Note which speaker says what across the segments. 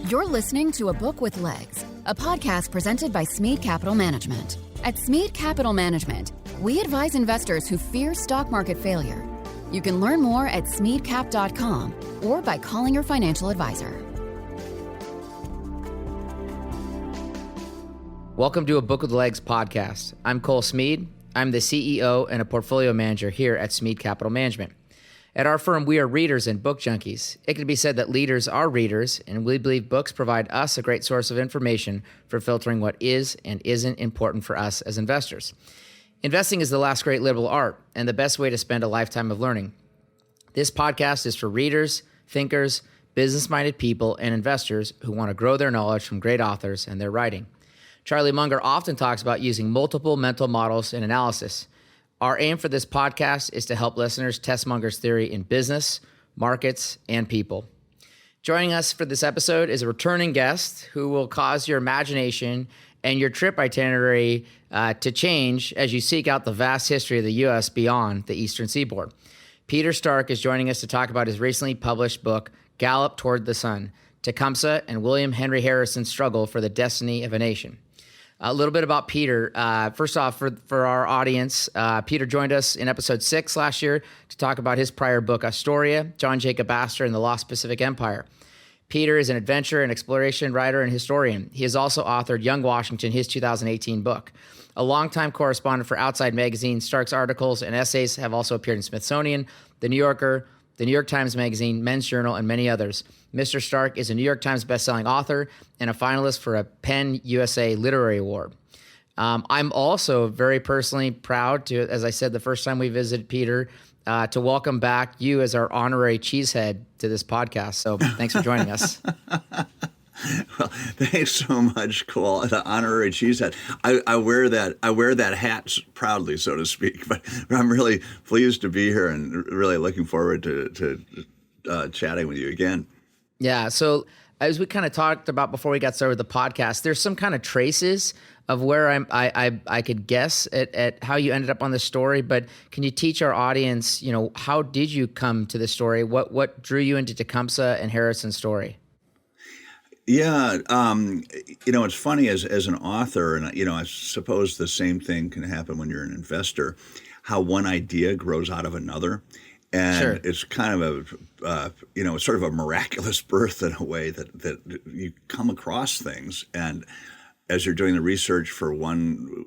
Speaker 1: You're listening to A Book with Legs, a podcast presented by Smead Capital Management. At Smead Capital Management, we advise investors who fear stock market failure. You can learn more at smeadcap.com or by calling your financial advisor.
Speaker 2: Welcome to A Book with Legs podcast. I'm Cole Smead. I'm the CEO and a portfolio manager here at Smead Capital Management. At our firm, we are readers and book junkies. It can be said that leaders are readers, and we believe books provide us a great source of information for filtering what is and isn't important for us as investors. Investing is the last great liberal art and the best way to spend a lifetime of learning. This podcast is for readers, thinkers, business-minded people, and investors who want to grow their knowledge from great authors and their writing. Charlie Munger often talks about using multiple mental models in analysis. Our aim for this podcast is to help listeners test Munger's theory in business, markets, and people. Joining us for this episode is a returning guest who will cause your imagination and your trip itinerary to change as you seek out the vast history of the U.S. beyond the Eastern Seaboard. Peter Stark is joining us to talk about his recently published book, Gallop Toward the Sun, Tecumseh and William Henry Harrison's Struggle for the Destiny of a Nation. A little bit about Peter. First off, for our audience, Peter joined us in episode 6 last year to talk about his prior book, Astoria, John Jacob Astor and the Lost Pacific Empire. Peter is an adventure and exploration writer and historian. He has also authored Young Washington, his 2018 book. A longtime correspondent for Outside Magazine, Stark's articles and essays have also appeared in Smithsonian, The New Yorker, The New York Times Magazine, Men's Journal, and many others. Mr. Stark is a New York Times bestselling author and a finalist for a PEN USA Literary Award. I'm also very personally proud to, as I said the first time we visited Peter, to welcome back you as our honorary cheesehead to this podcast. So thanks for joining us.
Speaker 3: Well, thanks so much, Cole. The honorary cheesehead. I wear that hat proudly, so to speak. But I'm really pleased to be here and really looking forward to chatting with you again.
Speaker 2: Yeah. So as we kind of talked about before we got started with the podcast, there's some kind of traces of where I could guess at how you ended up on the story. But can you teach our audience, how did you come to the story? What drew you into Tecumseh and Harrison's story?
Speaker 3: Yeah, it's funny as an author, and I suppose the same thing can happen when you're an investor, how one idea grows out of another, and
Speaker 2: Sure.
Speaker 3: It's kind of it's sort of a miraculous birth in a way that you come across things, and as you're doing the research for one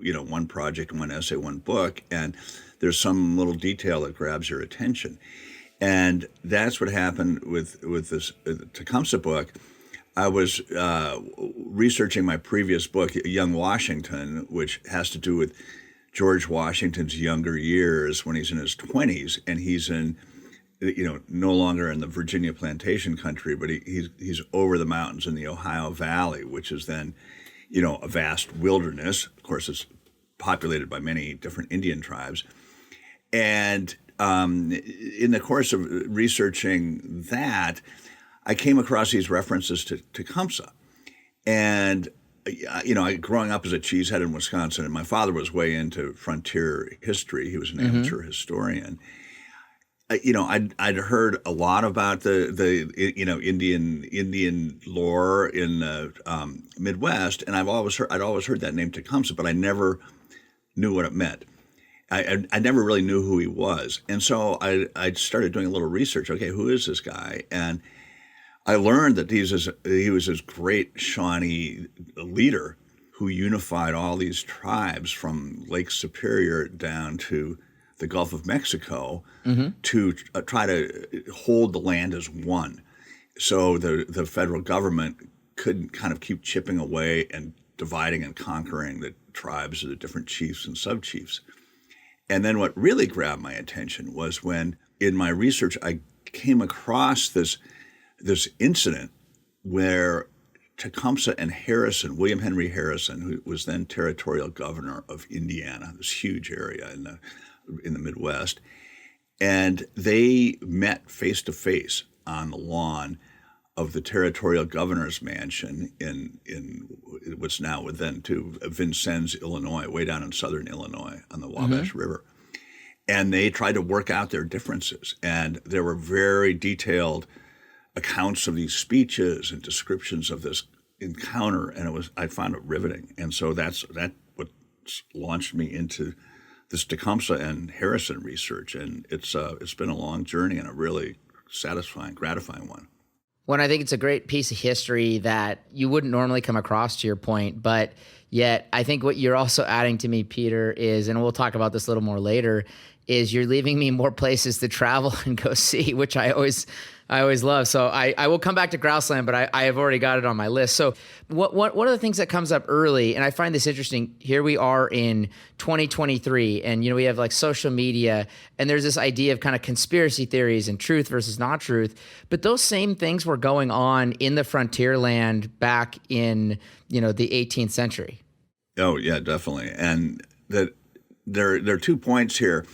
Speaker 3: project, one essay, one book, and there's some little detail that grabs your attention, and that's what happened with this Tecumseh book. I was researching my previous book, Young Washington, which has to do with George Washington's younger years when he's in his 20s, and he's in, no longer in the Virginia plantation country, but he's over the mountains in the Ohio Valley, which is then, a vast wilderness. Of course, it's populated by many different Indian tribes. And in the course of researching that, I came across these references to Tecumseh. And, growing up as a cheesehead in Wisconsin, and my father was way into frontier history. He was an amateur historian. I'd heard a lot about the Indian lore in the Midwest, and I'd always heard that name Tecumseh, but I never knew what it meant. I never really knew who he was. And so I started doing a little research. Okay, who is this guy? And I learned that he was this great Shawnee leader who unified all these tribes from Lake Superior down to the Gulf of Mexico to try to hold the land as one. So the federal government could kind of keep chipping away and dividing and conquering the tribes of the different chiefs and sub-chiefs. And then what really grabbed my attention was when in my research I came across this incident where Tecumseh and Harrison, William Henry Harrison, who was then territorial governor of Indiana, this huge area in the Midwest, and they met face to face on the lawn of the territorial governor's mansion in what's now within to Vincennes, Illinois, way down in southern Illinois on the Wabash River. And they tried to work out their differences, and there were very detailed accounts of these speeches and descriptions of this encounter, and I found it riveting. And so that's what launched me into this Tecumseh and Harrison research, and it's been a long journey and a really satisfying, gratifying one.
Speaker 2: When I think it's a great piece of history that you wouldn't normally come across, to your point, but yet I think what you're also adding to me, Peter, is, and we'll talk about this a little more later, is you're leaving me more places to travel and go see, which I always love. So I will come back to Grouseland, but I have already got it on my list. So one of the things that comes up early, and I find this interesting, here we are in 2023, and we have like social media, and there's this idea of kind of conspiracy theories and truth versus not truth. But those same things were going on in the frontier land back in the 18th century.
Speaker 3: Oh yeah, definitely. And that there are 2 points here.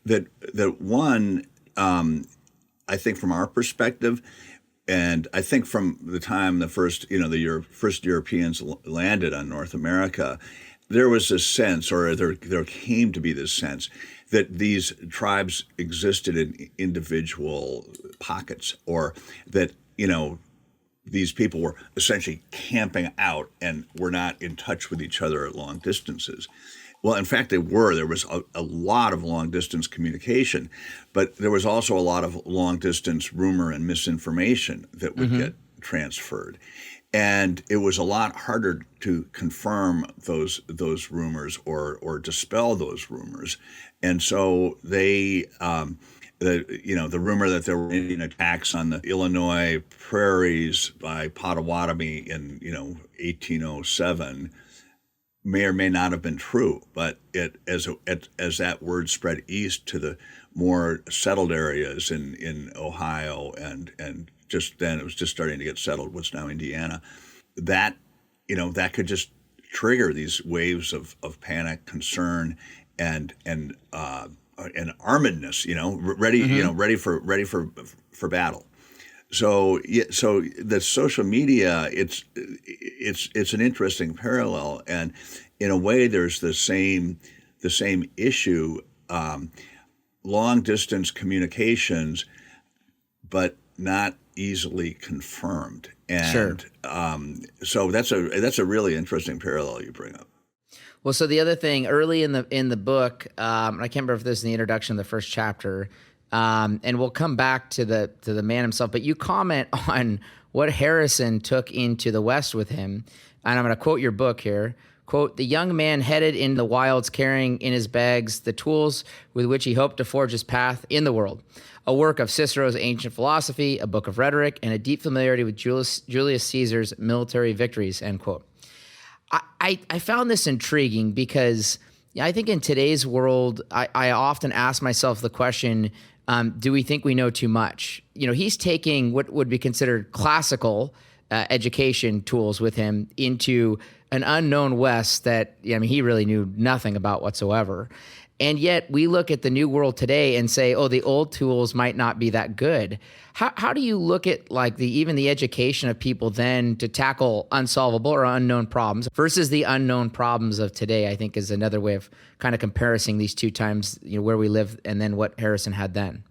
Speaker 3: That one, I think from our perspective, and I think from the time the first Europeans landed on North America, there was this sense, or there came to be this sense, that these tribes existed in individual pockets, or that these people were essentially camping out and were not in touch with each other at long distances. Well, in fact, they were. There was a lot of long-distance communication, but there was also a lot of long-distance rumor and misinformation that would get transferred. And it was a lot harder to confirm those rumors or dispel those rumors. And so they, the rumor that there were Indian attacks on the Illinois prairies by Potawatomi in 1807 may or may not have been true, but as that word spread east to the more settled areas in Ohio and just then it was just starting to get settled, what's now Indiana, that could just trigger these waves of panic, concern, and armedness, ready for battle. So the social media, it's an interesting parallel, and in a way, there's the same issue, long distance communications, but not easily confirmed. And
Speaker 2: sure.
Speaker 3: So that's a really interesting parallel you bring up.
Speaker 2: Well, so the other thing early in the book, I can't remember if this is in the introduction of the first chapter. And we'll come back to the man himself, but you comment on what Harrison took into the West with him. And I'm going to quote your book here. Quote, "The young man headed in the wilds carrying in his bags the tools with which he hoped to forge his path in the world. A work of Cicero's ancient philosophy, a book of rhetoric, and a deep familiarity with Julius Caesar's military victories," end quote. I found this intriguing because I think in today's world, I often ask myself the question, do we think we know too much? He's taking what would be considered classical education tools with him into an unknown West that, he really knew nothing about whatsoever. And yet we look at the new world today and say, oh, the old tools might not be that good. How do you look at like even the education of people then to tackle unsolvable or unknown problems versus the unknown problems of today, I think is another way of kind of comparing these two times, where we live and then what Harrison had then.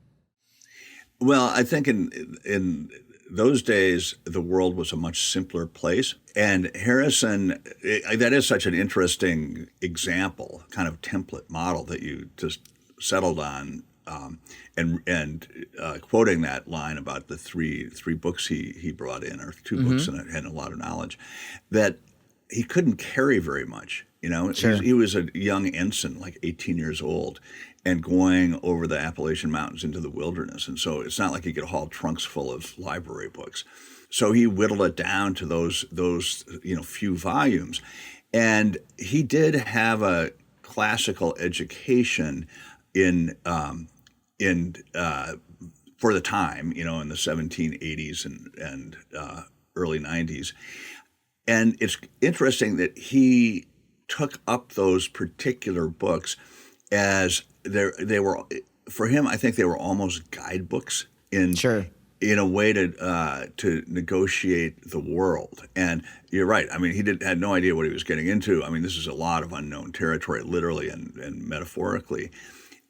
Speaker 3: Well, I think in those days, the world was a much simpler place. And Harrison, that is such an interesting example, kind of template model that you just settled on, and quoting that line about the three books he brought in, or two books and a lot of knowledge, that he couldn't carry very much.
Speaker 2: Sure.
Speaker 3: He was a young ensign, like 18 years old, and going over the Appalachian Mountains into the wilderness. And so it's not like he could haul trunks full of library books. So he whittled it down to those few volumes. And he did have a classical education in for the time, in the 1780s and early 90s. And it's interesting that he took up those particular books as they were, for him, I think they were almost guidebooks in a way to negotiate the world. And you're right. I mean, he had no idea what he was getting into. I mean, this is a lot of unknown territory, literally and metaphorically.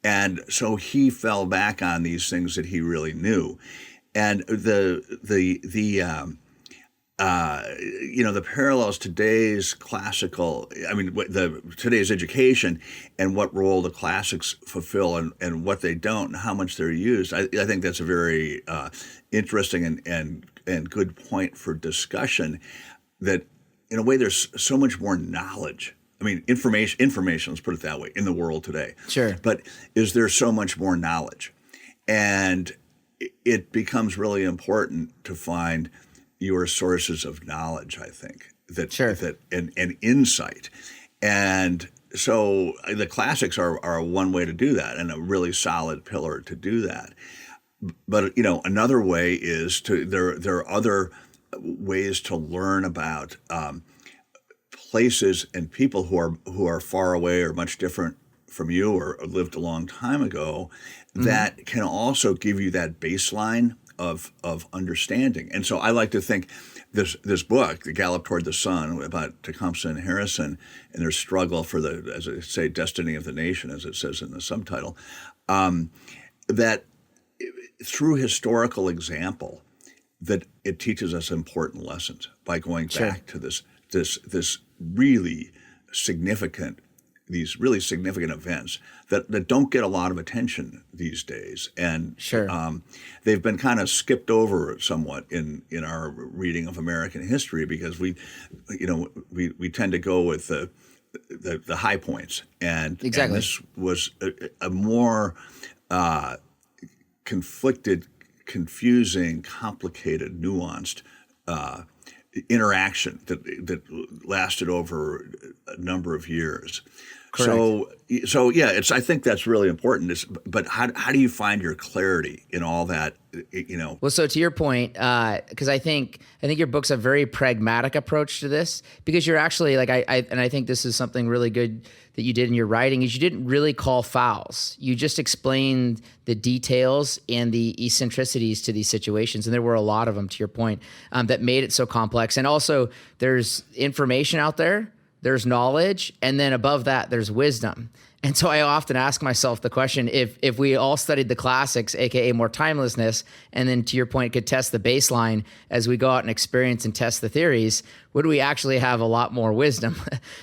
Speaker 3: And so he fell back on these things that he really knew. And the parallels today's classical, today's education and what role the classics fulfill and what they don't and how much they're used. I think that's a very interesting and good point for discussion, that in a way there's so much more knowledge. I mean, information, let's put it that way, in the world today.
Speaker 2: Sure.
Speaker 3: But is there so much more knowledge? And it becomes really important to find your sources of knowledge, I think, and insight. And so the classics are one way to do that, and a really solid pillar to do that. But another way is there are other ways to learn about places and people who are far away or much different from you or lived a long time ago, that can also give you that baseline of understanding. And so I like to think this book, The Gallop Toward the Sun, about Tecumseh and Harrison and their struggle for the, as I say, destiny of the nation, as it says in the subtitle, that through historical example, that it teaches us important lessons by going back to these really significant events that don't get a lot of attention these days, and they've been kind of skipped over somewhat in our reading of American history, because we tend to go with the high points, and this was a more conflicted, confusing, complicated, nuanced interaction that lasted over a number of years. Correct. So yeah, I think that's really important. But how do you find your clarity in all that?
Speaker 2: Well, so to your point, because I think your book's a very pragmatic approach to this, because you're actually I think this is something really good that you did in your writing, is you didn't really call fouls. You just explained the details and the eccentricities to these situations, and there were a lot of them, to your point, that made it so complex. And also, there's information out there. There's knowledge, and then above that, there's wisdom. And so I often ask myself the question, if we all studied the classics, aka more timelessness, and then to your point, could test the baseline as we go out and experience and test the theories, would we actually have a lot more wisdom?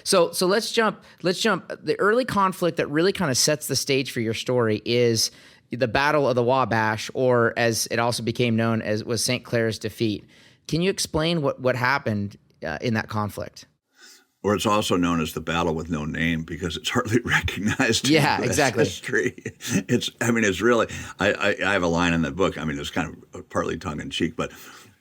Speaker 2: So let's jump. The early conflict that really kind of sets the stage for your story is the Battle of the Wabash, or as it also became known as was St. Clair's defeat. Can you explain what happened in that conflict?
Speaker 3: Or it's also known as the battle with no name, because it's hardly recognized in U.S. history. It's really, I have a line in the book. I mean, it's kind of partly tongue in cheek, but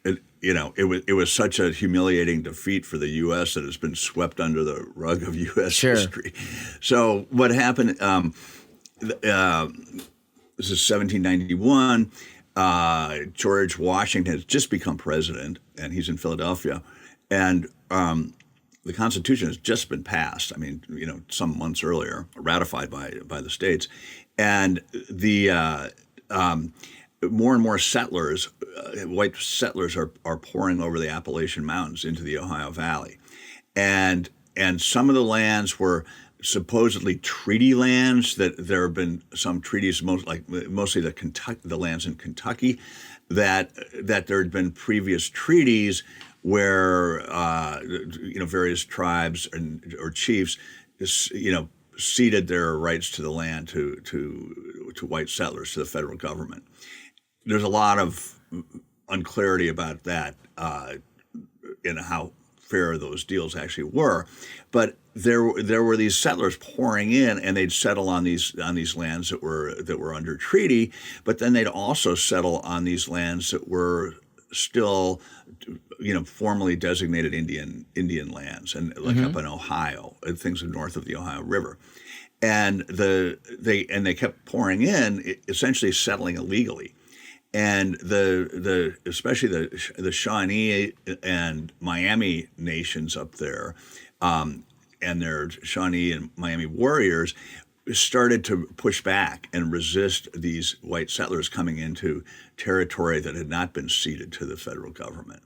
Speaker 3: it was such a humiliating defeat for the U.S. that it's been swept under the rug of U.S. history. So what happened? This is 1791. George Washington has just become president, and he's in Philadelphia, and the Constitution has just been passed. I mean, some months earlier, ratified by the states, and the more and more settlers, white settlers, are pouring over the Appalachian Mountains into the Ohio Valley, and some of the lands were supposedly treaty lands. That there have been some treaties, mostly the lands in Kentucky, that there had been previous treaties where various tribes or chiefs ceded their rights to the land to white settlers, to the federal government. There's a lot of unclarity about that in how fair those deals actually were, but there were these settlers pouring in, and they'd settle on these lands that were under treaty, but then they'd also settle on these lands that were still formally designated Indian lands, and up in Ohio, and things north of the Ohio River, and they kept pouring in, essentially settling illegally, and especially the Shawnee and Miami nations up there, and their Shawnee and Miami warriors started to push back and resist these white settlers coming into territory that had not been ceded to the federal government.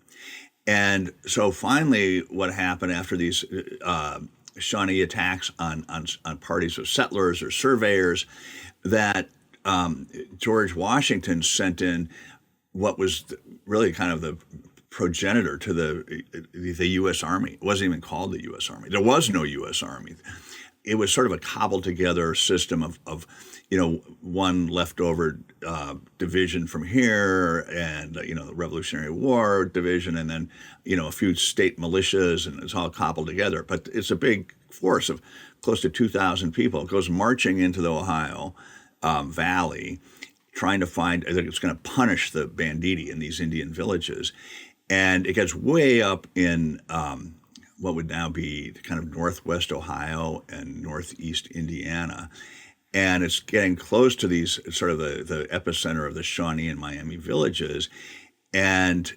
Speaker 3: And so finally, what happened after these Shawnee attacks on parties of settlers or surveyors, that George Washington sent in what was really kind of the progenitor to the U.S. Army. It wasn't even called the U.S. Army. There was no U.S. Army. It was sort of a cobbled together system of one leftover division from here, and the Revolutionary War division, and then a few state militias, and it's all cobbled together. But it's a big force of close to 2,000 people. It goes marching into the Ohio Valley, trying to find. It's going to punish the banditti in these Indian villages, and it gets way up in what would now be kind of northwest Ohio and northeast Indiana. And it's getting close to these sort of the epicenter of the Shawnee and Miami villages. And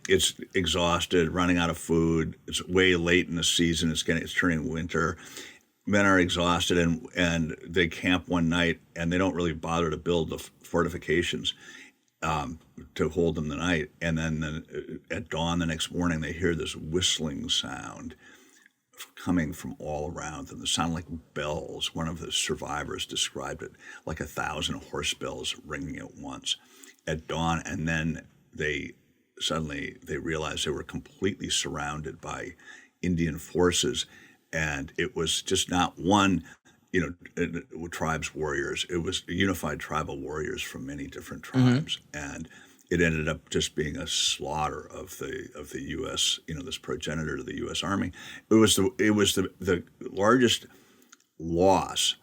Speaker 3: it's exhausted, running out of food. It's way late in the season. It's turning winter. Men are exhausted, and they camp one night, and they don't really bother to build the fortifications to hold them the night. And then at dawn the next morning, they hear this whistling sound coming from all around them. They sound like bells. One of the survivors described it like 1,000 horse bells ringing at once at dawn. And then they realized they were completely surrounded by Indian forces. And it was just not one, tribes warriors. It was unified tribal warriors from many different tribes. And it ended up just being a slaughter of the U.S. This progenitor to the U.S. Army. It was the largest loss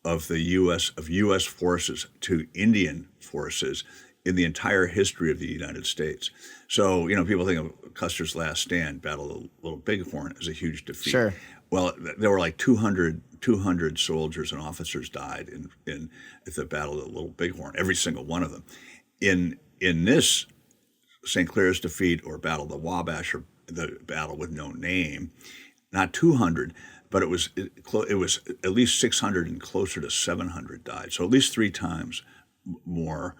Speaker 3: of U.S. forces to Indian forces in the entire history of the United States. So people think of Custer's Last Stand, Battle of the Little Bighorn, as a huge defeat. Sure. Well, there were like 200 soldiers and officers died in the Battle of the Little Bighorn, every single one of them. In this St. Clair's defeat, or Battle of the Wabash, or the battle with no name, not 200, but it was at least 600 and closer to 700 died. So at least 3 times more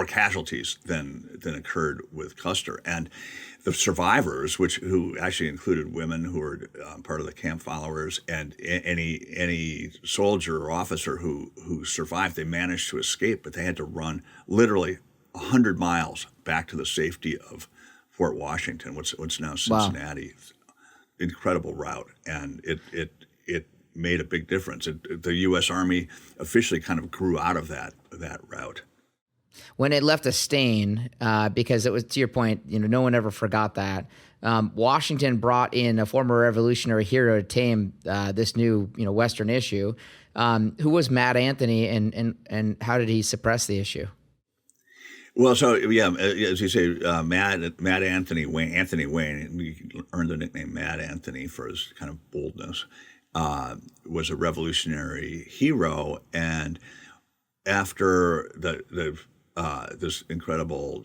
Speaker 3: casualties than occurred with Custer. And the survivors, who actually included women who were part of the camp followers, and any soldier or officer who survived, they managed to escape, but they had to run literally 100 miles back to the safety of Fort Washington, what's now Cincinnati. Wow. Incredible route, and it made a big difference. The U.S. Army officially kind of grew out of that route.
Speaker 2: When it left a stain, because it was, to your point, no one ever forgot that. Washington brought in a former Revolutionary hero to tame this new, Western issue. Who was Mad Anthony, and how did he suppress the issue?
Speaker 3: Well, so as you say, Mad Anthony Wayne, he earned the nickname Mad Anthony for his kind of boldness, was a Revolutionary hero, and after this incredible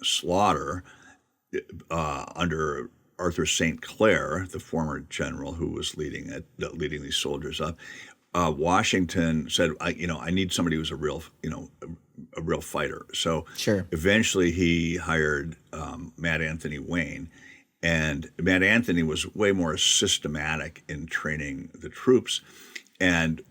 Speaker 3: slaughter under Arthur St. Clair, the former general who was leading these soldiers up, Washington said, I need somebody who's a real fighter. So sure. Eventually he hired Mad Anthony Wayne, and Mad Anthony was way more systematic in training the troops, and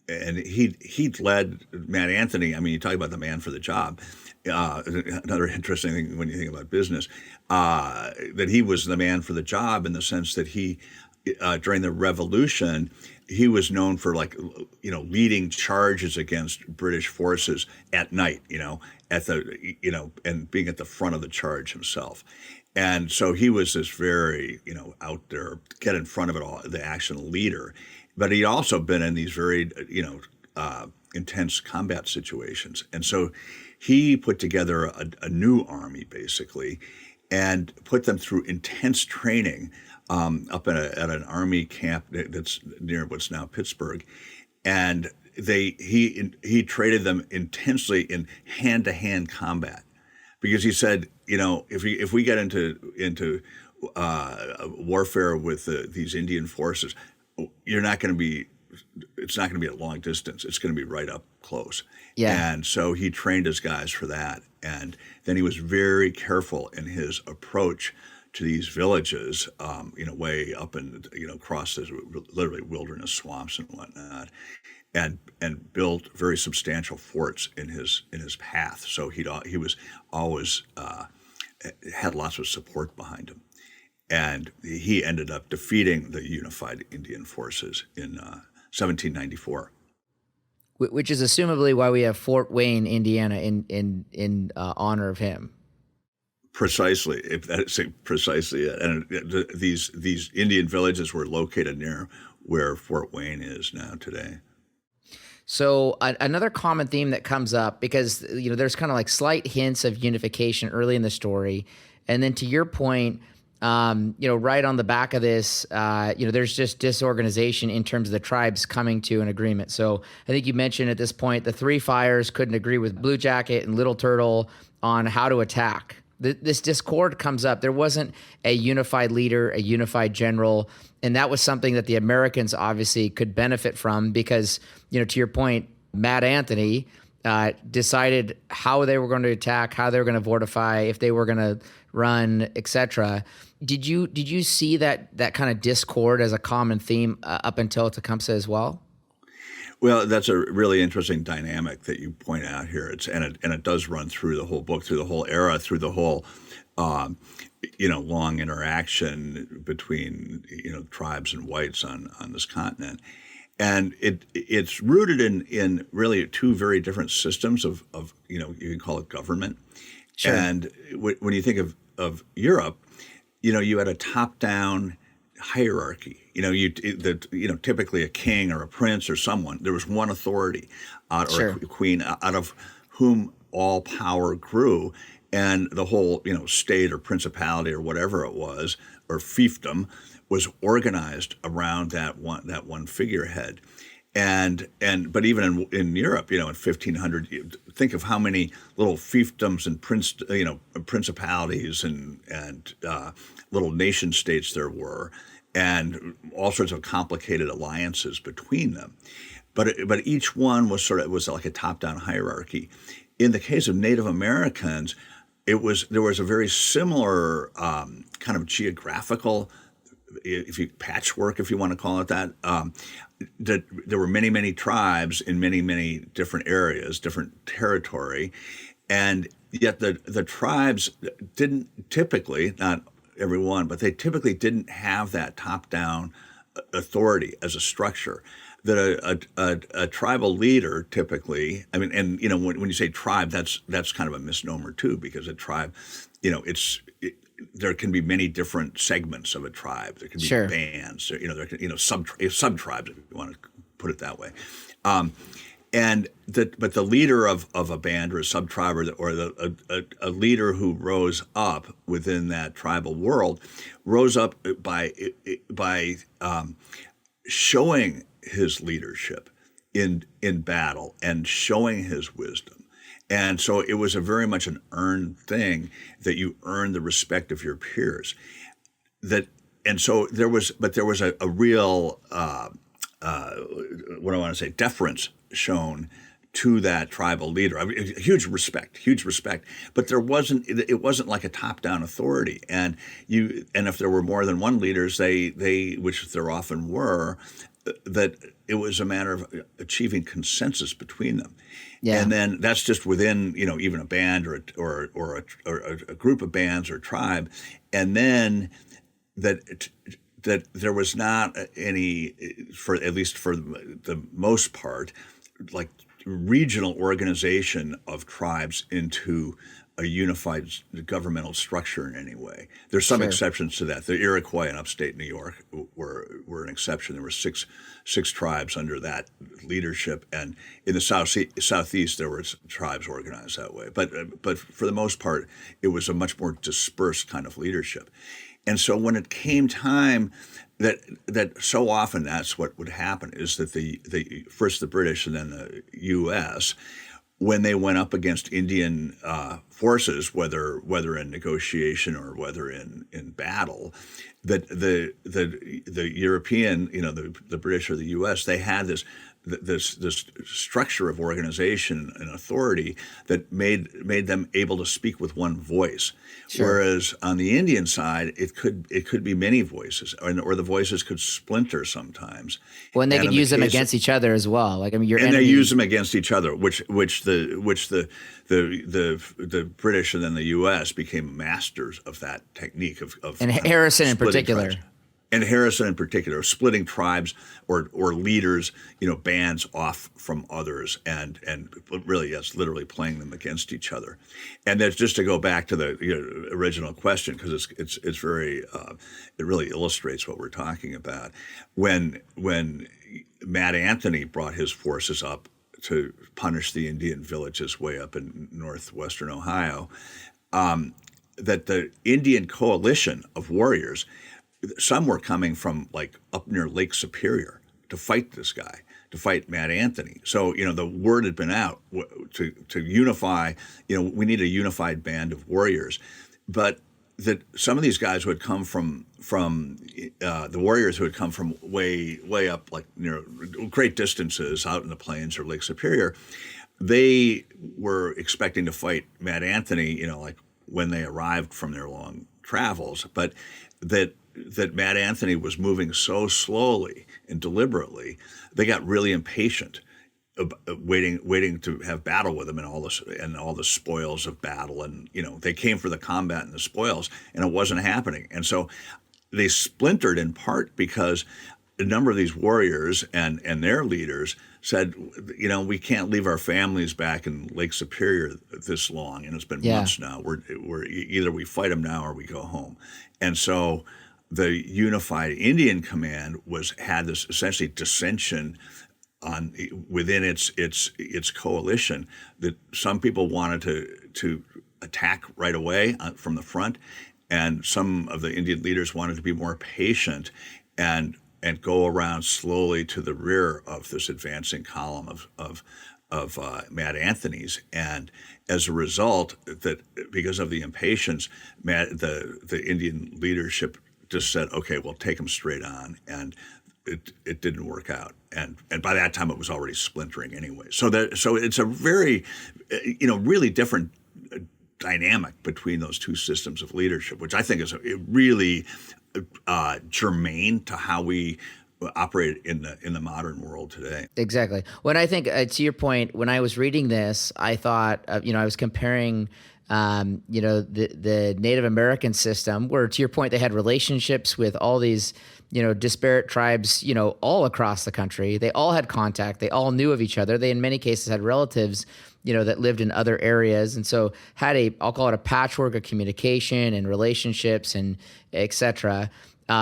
Speaker 3: he led Mad Anthony. I mean, you talk about the man for the job. Another interesting thing when you think about business, that he was the man for the job in the sense that he, during the Revolution, he was known for leading charges against British forces at night, and being at the front of the charge himself. And so he was this very, out there, get in front of it all, the action leader. But he'd also been in these very, intense combat situations. And so he put together a new army, basically, and put them through intense training up at an army camp that's near what's now Pittsburgh. And he traded them intensely in hand-to-hand combat, because he said, if we get into warfare with these Indian forces, it's not going to be at long distance. It's going to be right up close. Yeah. And so he trained his guys for that. And then he was very careful in his approach to these villages, way up and, across the literally wilderness swamps and whatnot. and built very substantial forts in his path. So he was always had lots of support behind him, and he ended up defeating the unified Indian forces in 1794.
Speaker 2: Which is assumably why we have Fort Wayne, Indiana, in honor of him.
Speaker 3: Precisely, if that's precisely it. And these Indian villages were located near where Fort Wayne is now today.
Speaker 2: So another common theme that comes up, because there's kind of like slight hints of unification early in the story, and then to your point, right on the back of this, there's just disorganization in terms of the tribes coming to an agreement. So I think you mentioned at this point the Three Fires couldn't agree with Blue Jacket and Little Turtle on how to attack. This discord comes up. There wasn't a unified leader, a unified general, and that was something that the Americans obviously could benefit from because, to your point, Mad Anthony decided how they were going to attack, how they were going to fortify, if they were going to run, etc. Did you see that kind of discord as a common theme up until Tecumseh as well?
Speaker 3: Well, that's a really interesting dynamic that you point out here. It does run through the whole book, through the whole era, through the whole long interaction between tribes and whites on this continent, and it's rooted in really two very different systems of you can call it government. Sure. And when you think of Europe, you had a top-down hierarchy. Typically a king or a prince or someone. There was one authority, or sure. A queen, out of whom all power grew, and the whole state or principality or whatever it was, or fiefdom, was organized around that one figurehead. But even in Europe, in 1500, think of how many little fiefdoms and principalities and little nation states there were, and all sorts of complicated alliances between them. But each one was like a top-down hierarchy. In the case of Native Americans, there was a very similar kind of geographical, patchwork, if you want to call it that. That there were many, many tribes in many, many different areas, different territory, and yet the tribes didn't typically, not everyone, but they typically didn't have that top-down authority as a structure. That a tribal leader typically, when you say tribe, that's kind of a misnomer too, because a tribe, there can be many different segments of a tribe. There can be sure. bands, there can, sub-tribes, if you want to put it that way. But the leader of a band or a sub-tribe or a leader who rose up within that tribal world rose up by showing his leadership in battle and showing his wisdom. And so it was a very much an earned thing that you earn the respect of your peers. So there was a real deference shown to that tribal leader. Huge respect. But it wasn't like a top-down authority. And if there were more than one leaders, they which there often were, that it was a matter of achieving consensus between them. Yeah. And then that's just within, even a band or a group of bands or tribe. And then that there was not any, at least for the most part, like regional organization of tribes into a unified governmental structure in any way. There's some sure. exceptions to that. The Iroquois in upstate New York were an exception. There were six tribes under that leadership, and in the southeast there were tribes organized that way. But for the most part, it was a much more dispersed kind of leadership. And so when it came time, that so often that's what would happen, is that the first the British and then the U.S., when they went up against Indian forces, whether in negotiation or whether in battle, that the European, the British or the U.S., they had this this structure of organization and authority that made them able to speak with one voice. Sure. Whereas on the Indian side, it could be many voices, or the voices could splinter sometimes.
Speaker 2: Well, and they could use them against each other as well. Like, I mean,
Speaker 3: they use them against each other, which the British and then the U.S. became masters of that technique of
Speaker 2: and Harrison in particular.
Speaker 3: Tribes. And Harrison in particular, splitting tribes or leaders, bands off from others, and really, yes, literally playing them against each other. And that's just to go back to the original question, because it's very it really illustrates what we're talking about. When Mad Anthony brought his forces up to punish the Indian villages way up in northwestern Ohio, that the Indian coalition of warriors, some were coming from like up near Lake Superior to fight this guy, to fight Mad Anthony. So, the word had been out to unify, we need a unified band of warriors. But that some of these guys who had come from the warriors who had come from way up, like near great distances out in the plains or Lake Superior, they were expecting to fight Mad Anthony, like when they arrived from their long travels, but that Mad Anthony was moving so slowly and deliberately, they got really impatient, waiting to have battle with him and all the spoils of battle, and they came for the combat and the spoils, and it wasn't happening, and so they splintered in part because a number of these warriors and their leaders said, we can't leave our families back in Lake Superior this long, and it's been months now. We're either we fight them now or we go home, and so the Unified Indian Command had this essentially dissension within its coalition, that some people wanted to attack right away from the front, and some of the Indian leaders wanted to be more patient and go around slowly to the rear of this advancing column of Mad Anthony's. And as a result, that because of the impatience, the Indian leadership just said, okay, we'll take them straight on, and it didn't work out, and by that time it was already splintering anyway. So it's a very, really different dynamic between those two systems of leadership, which I think is really germane to how we operate in the modern world today.
Speaker 2: Exactly. When I think to your point, when I was reading this, I thought, I was comparing. The Native American system, where, to your point, they had relationships with all these, disparate tribes, all across the country. They all had contact. They all knew of each other. They, in many cases, had relatives, that lived in other areas. And so had I'll call it a patchwork of communication and relationships and et cetera,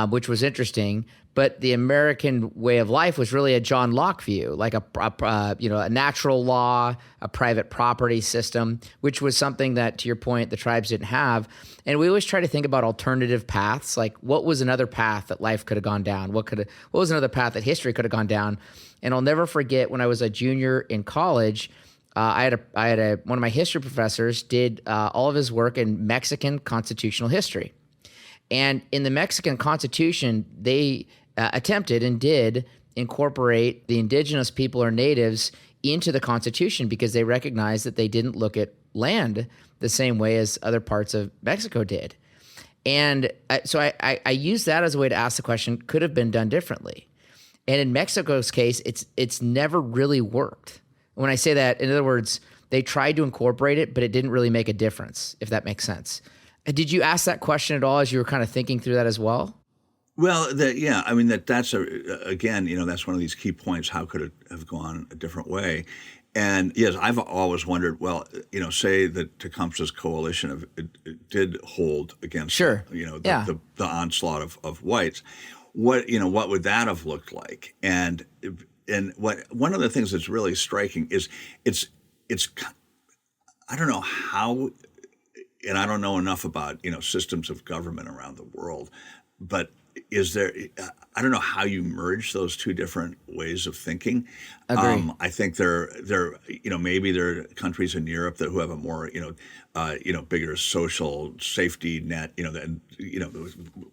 Speaker 2: which was interesting. But the American way of life was really a John Locke view, like a natural law, a private property system, which was something that, to your point, the tribes didn't have. And we always try to think about alternative paths, like what was another path that life could have gone down? What was another path that history could have gone down? And I'll never forget when I was a junior in college, I had one of my history professors did all of his work in Mexican constitutional history. And in the Mexican Constitution, they attempted and did incorporate the indigenous people or natives into the Constitution because they recognized that they didn't look at land the same way as other parts of Mexico did. And so I use that as a way to ask the question, could have been done differently? And in Mexico's case, it's never really worked. When I say that, in other words, they tried to incorporate it, but it didn't really make a difference, if that makes sense. Did you ask that question at all as you were kind of thinking through that as well?
Speaker 3: Well, that's again, that's one of these key points. How could it have gone a different way? And yes, I've always wondered, well, say that Tecumseh's coalition did hold against, the onslaught of whites. What would that have looked like? And one of the things that's really striking is it's I don't know how, and I don't know enough about systems of government around the world, but is there? I don't know how you merge those two different ways of thinking.
Speaker 2: Agree.
Speaker 3: I think maybe there are countries in Europe who have a more bigger social safety net,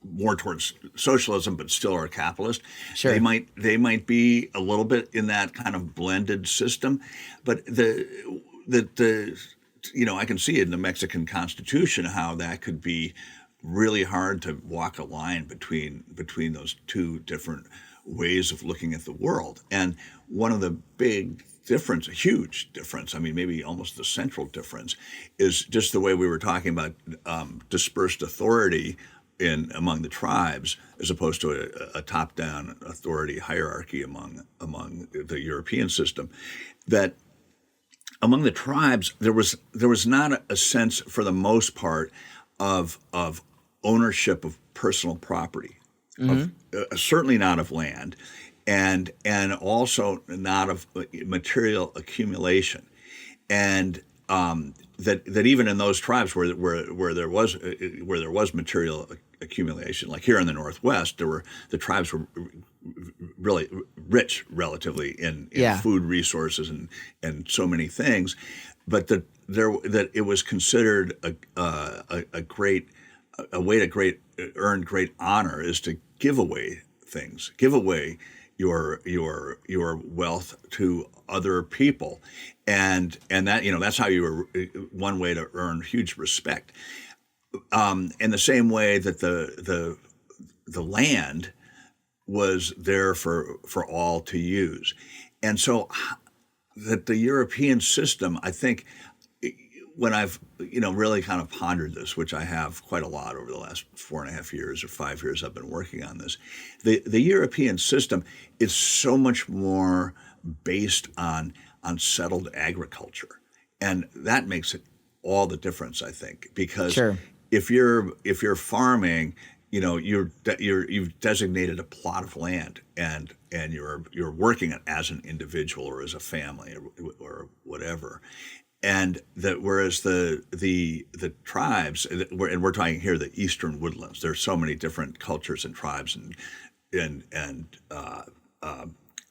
Speaker 3: more towards socialism, but still are capitalist.
Speaker 2: Sure.
Speaker 3: They might be a little bit in that kind of blended system, but I can see in the Mexican Constitution how that could be really hard to walk a line between those two different ways of looking at the world. And one of the big difference, a huge difference, I mean, maybe almost the central difference, is just the way we were talking about dispersed authority among the tribes, as opposed to a top-down authority hierarchy among the European system. That among the tribes, there was not a sense, for the most part, of ownership of personal property, certainly not of land, and also not of material accumulation, and that even in those tribes where there was material accumulation, like here in the Northwest, the tribes were really rich relatively in food resources and so many things, but that it was considered a way to earn great honor is to give away things, give away your wealth to other people, and that that's how you were one way to earn huge respect. In the same way that the land was there for all to use, and so that the European system, I think, when I've really kind of pondered this, which I have quite a lot over the last 4.5 years or 5 years I've been working on this, the European system is so much more based on settled agriculture, and that makes it all the difference, I think, because
Speaker 2: Sure.
Speaker 3: if you're farming, you've designated a plot of land, and you're working it as an individual or as a family or whatever. And that whereas the tribes, and we're talking here the Eastern Woodlands, there's so many different cultures and tribes and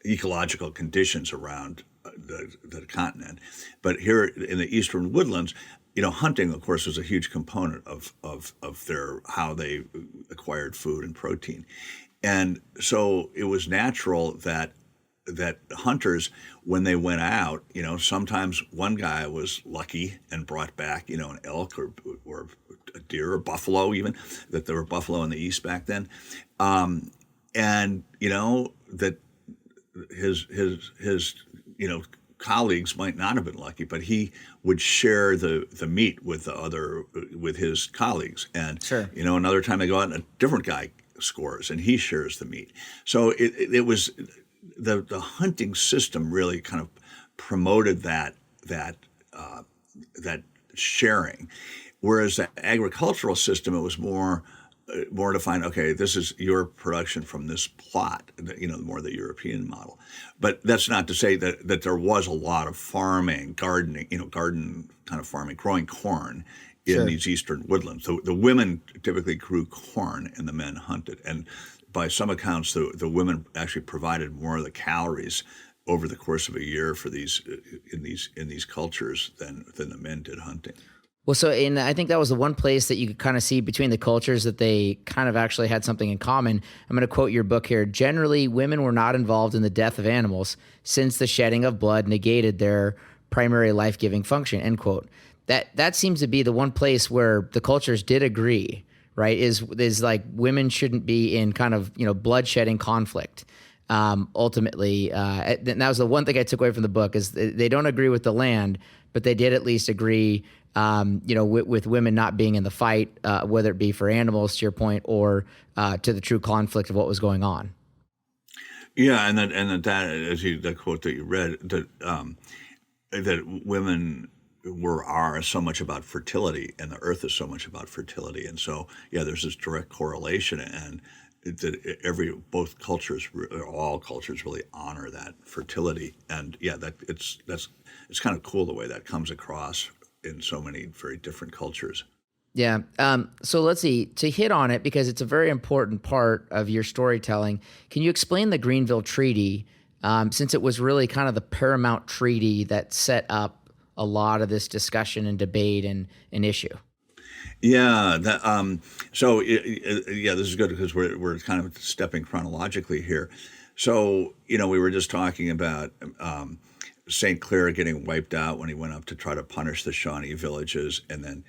Speaker 3: ecological conditions around the continent. But here in the Eastern Woodlands, hunting, of course, was a huge component of how they acquired food and protein. And so it was natural that hunters, when they went out, sometimes one guy was lucky and brought back, an elk or a deer or buffalo, even, that there were buffalo in the East back then. And, that his colleagues might not have been lucky, but he would share the meat with his colleagues. And,
Speaker 2: Sure.
Speaker 3: Another time they go out and a different guy scores and he shares the meat. So it was, the hunting system really kind of promoted that sharing, whereas the agricultural system, it was more to find, okay, this is your production from this plot, more the European model. But that's not to say that there was a lot of farming, gardening, garden kind of farming, growing corn in
Speaker 2: Sure.
Speaker 3: these Eastern Woodlands. The women typically grew corn and the men hunted. And by some accounts, the women actually provided more of the calories over the course of a year for these cultures than the men did hunting.
Speaker 2: Well, so I think that was the one place that you could kind of see between the cultures that they kind of actually had something in common. I'm going to quote your book here. Generally, women were not involved in the death of animals since the shedding of blood negated their primary life-giving function, end quote. That seems to be the one place where the cultures did agree, right? Is like women shouldn't be in kind of, bloodshedding conflict. Ultimately, and that was the one thing I took away from the book is they don't agree with the land, but they did at least agree, with women not being in the fight, whether it be for animals, to your point, or to the true conflict of what was going on.
Speaker 3: Yeah, and that as the quote that you read, that women are so much about fertility, and the earth is so much about fertility, and so there's this direct correlation, and that both cultures, or all cultures, really honor that fertility, and it's kind of cool the way that comes across in so many very different cultures.
Speaker 2: Yeah. So let's see, to hit on it, because it's a very important part of your storytelling, can you explain the Greenville Treaty, since it was really kind of the paramount treaty that set up a lot of this discussion and debate and issue?
Speaker 3: Yeah. Yeah, this is good because we're kind of stepping chronologically here. So, we were just talking about St. Clair getting wiped out when he went up to try to punish the Shawnee villages, and then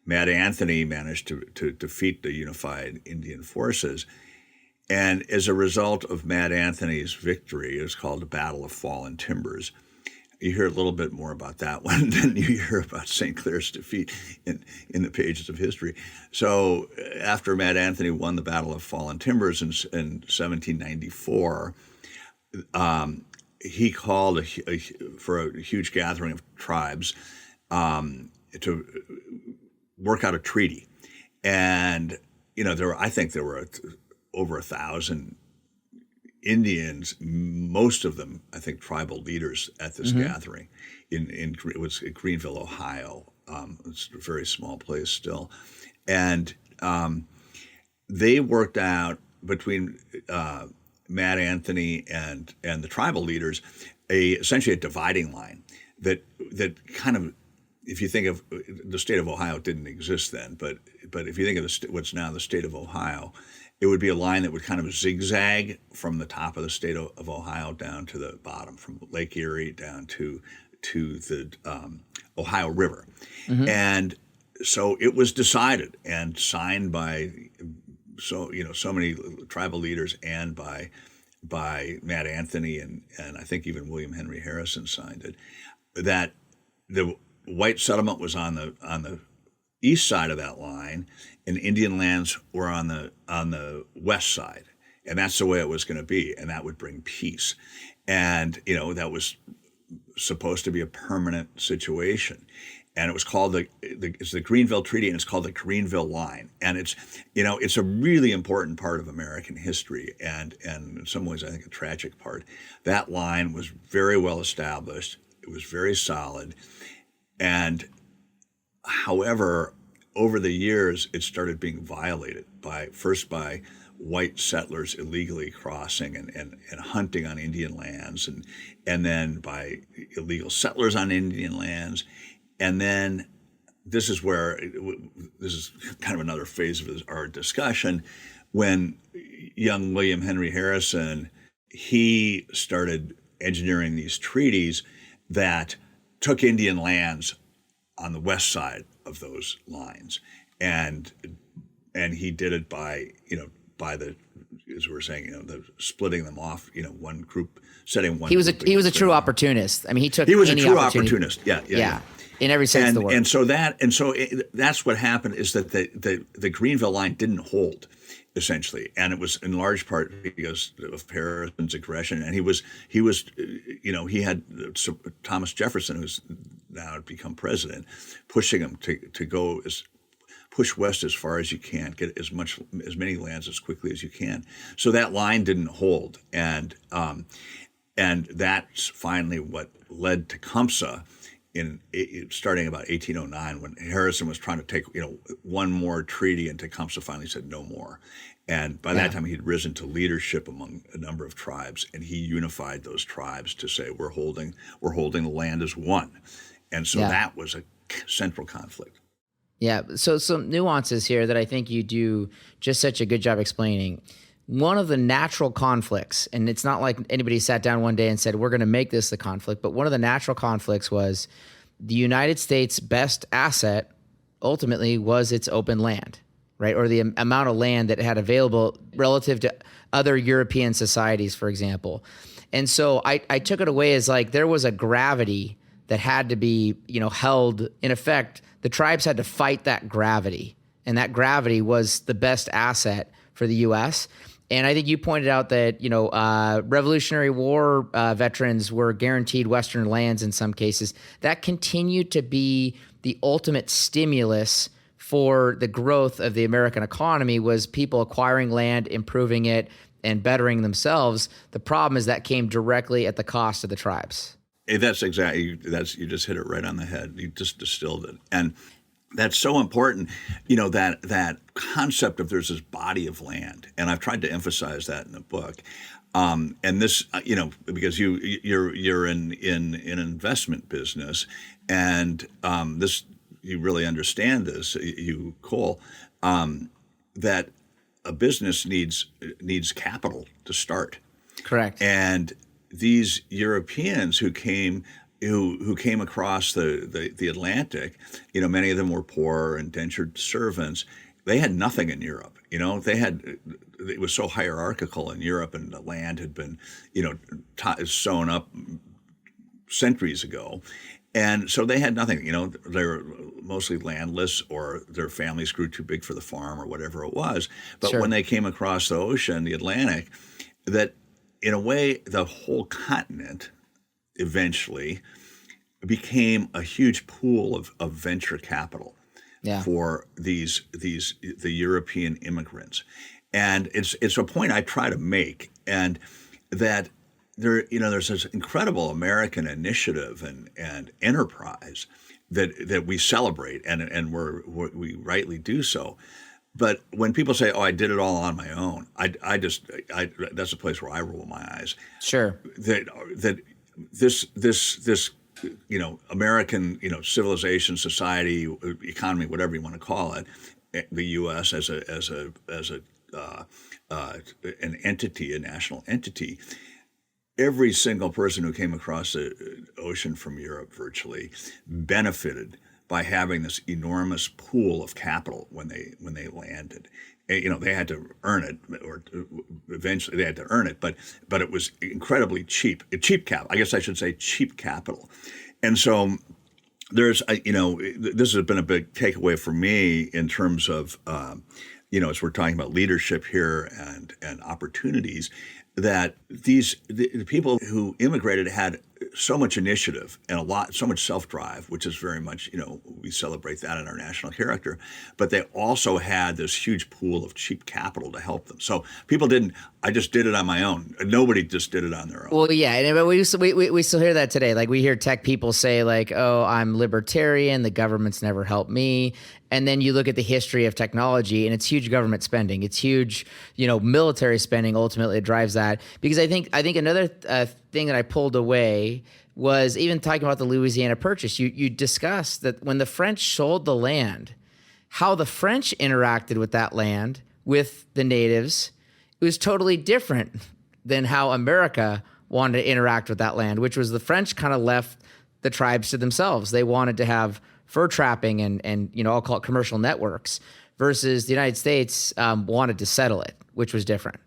Speaker 3: Mad Anthony managed to defeat the unified Indian forces. And as a result of Mad Anthony's victory, it was called the Battle of Fallen Timbers. You hear a little bit more about that one than you hear about St. Clair's defeat in the pages of history. So after Mad Anthony won the Battle of Fallen Timbers in 1794, he called for a huge gathering of tribes to work out a treaty. And, I think there were over 1,000 Indians, most of them, I think, tribal leaders at this gathering. It was in Greenville, Ohio. It's a very small place still. And they worked out between Mad Anthony and the tribal leaders essentially a dividing line that kind of, if you think of the state of Ohio, it didn't exist then, but if you think of what's now the state of Ohio, it would be a line that would kind of zigzag from the top of the state of Ohio down to the bottom, from Lake Erie down to the Ohio River. And so it was decided and signed by so many tribal leaders and by Mad Anthony and I think even William Henry Harrison signed it, that the white settlement was on the east side of that line, and Indian lands were on the west side, and that's the way it was going to be, and that would bring peace. And that was supposed to be a permanent situation, and it was called it's the Greenville Treaty, and it's called the Greenville Line, and it's a really important part of American history, and in some ways I think a tragic part. That line was very well established. It was very solid. And however, over the years, it started being violated first by white settlers illegally crossing and hunting on Indian lands, and then by illegal settlers on Indian lands. And then this is kind of another phase of our discussion, when young William Henry Harrison, he started engineering these treaties that took Indian lands on the west side of those lines, and he did it by the, as we were saying, the splitting them off, one group setting one.
Speaker 2: He was a true opportunist. I mean, he was a true opportunist.
Speaker 3: Yeah.
Speaker 2: In every sense of the word.
Speaker 3: And so that's what happened, is that the Greenville line didn't hold, essentially, and it was in large part because of Harrison's aggression. And he had Thomas Jefferson, who's now become president, pushing him to push west as far as you can, get as many lands as quickly as you can. So that line didn't hold, and that's finally what led Tecumseh starting about 1809, when Harrison was trying to take one more treaty, and Tecumseh finally said no more. And by that time, he'd risen to leadership among a number of tribes, and he unified those tribes to say, we're holding the land as one. And so that was a central conflict.
Speaker 2: Yeah. So some nuances here that I think you do just such a good job explaining. One of the natural conflicts, and it's not like anybody sat down one day and said, we're going to make this the conflict, but one of the natural conflicts was the United States' best asset ultimately was its open land, right? Or the amount of land that it had available relative to other European societies, for example. And so I took it away as like there was a gravity that had to be, held. In effect, the tribes had to fight that gravity, and that gravity was the best asset for the U.S. And I think you pointed out that, Revolutionary War veterans were guaranteed Western lands in some cases. That continued to be the ultimate stimulus for the growth of the American economy, was people acquiring land, improving it, and bettering themselves. The problem is that came directly at the cost of the tribes.
Speaker 3: That's exactly, you just hit it right on the head. You just distilled it. And that's so important, that concept of there's this body of land, and I've tried to emphasize that in the book. And this, because you're in an investment business, and this you really understand this, you Cole, that a business needs capital to start.
Speaker 2: Correct.
Speaker 3: And these Europeans who came across the Atlantic, many of them were poor, indentured servants. They had nothing in Europe. It was so hierarchical in Europe, and the land had been, sewn up centuries ago. And so they had nothing, they were mostly landless, or their families grew too big for the farm, or whatever it was. But
Speaker 2: Sure.
Speaker 3: when they came across the ocean, the Atlantic, that in a way, the whole continent eventually became a huge pool of venture capital for the European immigrants. And it's a point I try to make, and that there's this incredible American initiative and enterprise that we celebrate, and we rightly do so. But when people say, "Oh, I did it all on my own," I that's a place where I roll my eyes.
Speaker 2: Sure.
Speaker 3: That this American civilization, society, economy, whatever you want to call it, the U.S. as an entity, a national entity. Every single person who came across the ocean from Europe virtually benefited by having this enormous pool of capital when they landed. They had to earn it, or eventually they had to earn it, but it was incredibly cheap capital. I guess I should say cheap capital. And so this has been a big takeaway for me in terms of, as we're talking about leadership here and opportunities, that the people who immigrated had so much initiative and so much self-drive, which is very much, we celebrate that in our national character, but they also had this huge pool of cheap capital to help them. So people I just did it on my own. Nobody just did it on their own.
Speaker 2: Well, yeah, and we still hear that today. Like, we hear tech people say, like, "Oh, I'm libertarian, the government's never helped me." And then you look at the history of technology, and it's huge government spending. It's huge, military spending ultimately drives that. Because I think another thing that I pulled away was even talking about the Louisiana Purchase. You discussed that when the French sold the land, how the French interacted with that land, with the natives, it was totally different than how America wanted to interact with that land, which was the French kind of left the tribes to themselves. They wanted to have fur trapping and I'll call it commercial networks, versus the United States wanted to settle it, which was different.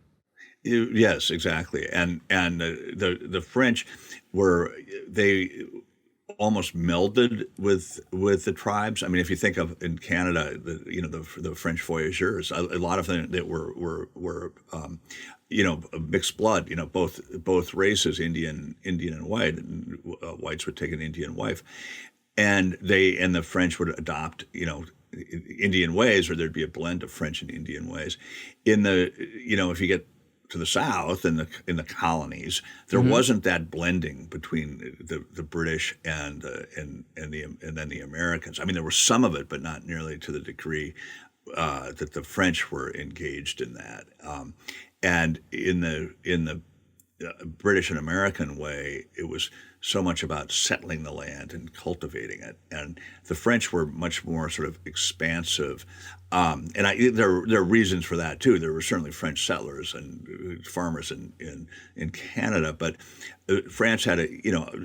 Speaker 3: Yes, exactly. And the French they almost melded with the tribes. I mean, if you think of in Canada, the French voyageurs, a lot of them that were mixed blood. Both races, Indian and white. And, whites would take an Indian wife, and the French would adopt Indian ways, or there'd be a blend of French and Indian ways. If you get to the South in the colonies, there wasn't that blending between the British and then the Americans. I mean, there was some of it, but not nearly to the degree that the French were engaged in that. And in the British and American way, it was so much about settling the land and cultivating it, and the French were much more sort of expansive. There are reasons for that too. There were certainly French settlers and farmers in Canada, but France had a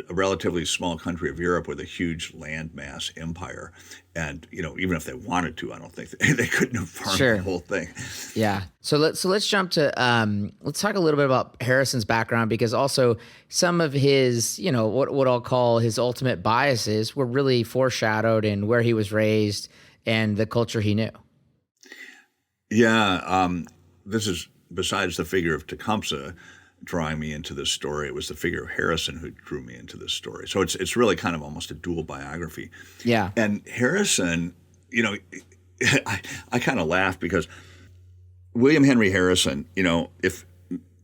Speaker 3: relatively small country of Europe with a huge landmass empire, and even if they wanted to, I don't think they couldn't have farmed the whole thing.
Speaker 2: Yeah. So let's jump to let's talk a little bit about Harrison's background, because also some of his what I'll call his ultimate biases were really foreshadowed in where he was raised and the culture he knew.
Speaker 3: Yeah, this is besides the figure of Tecumseh drawing me into this story. It was the figure of Harrison who drew me into this story. So it's really kind of almost a dual biography.
Speaker 2: Yeah.
Speaker 3: And Harrison, I kind of laugh because William Henry Harrison, if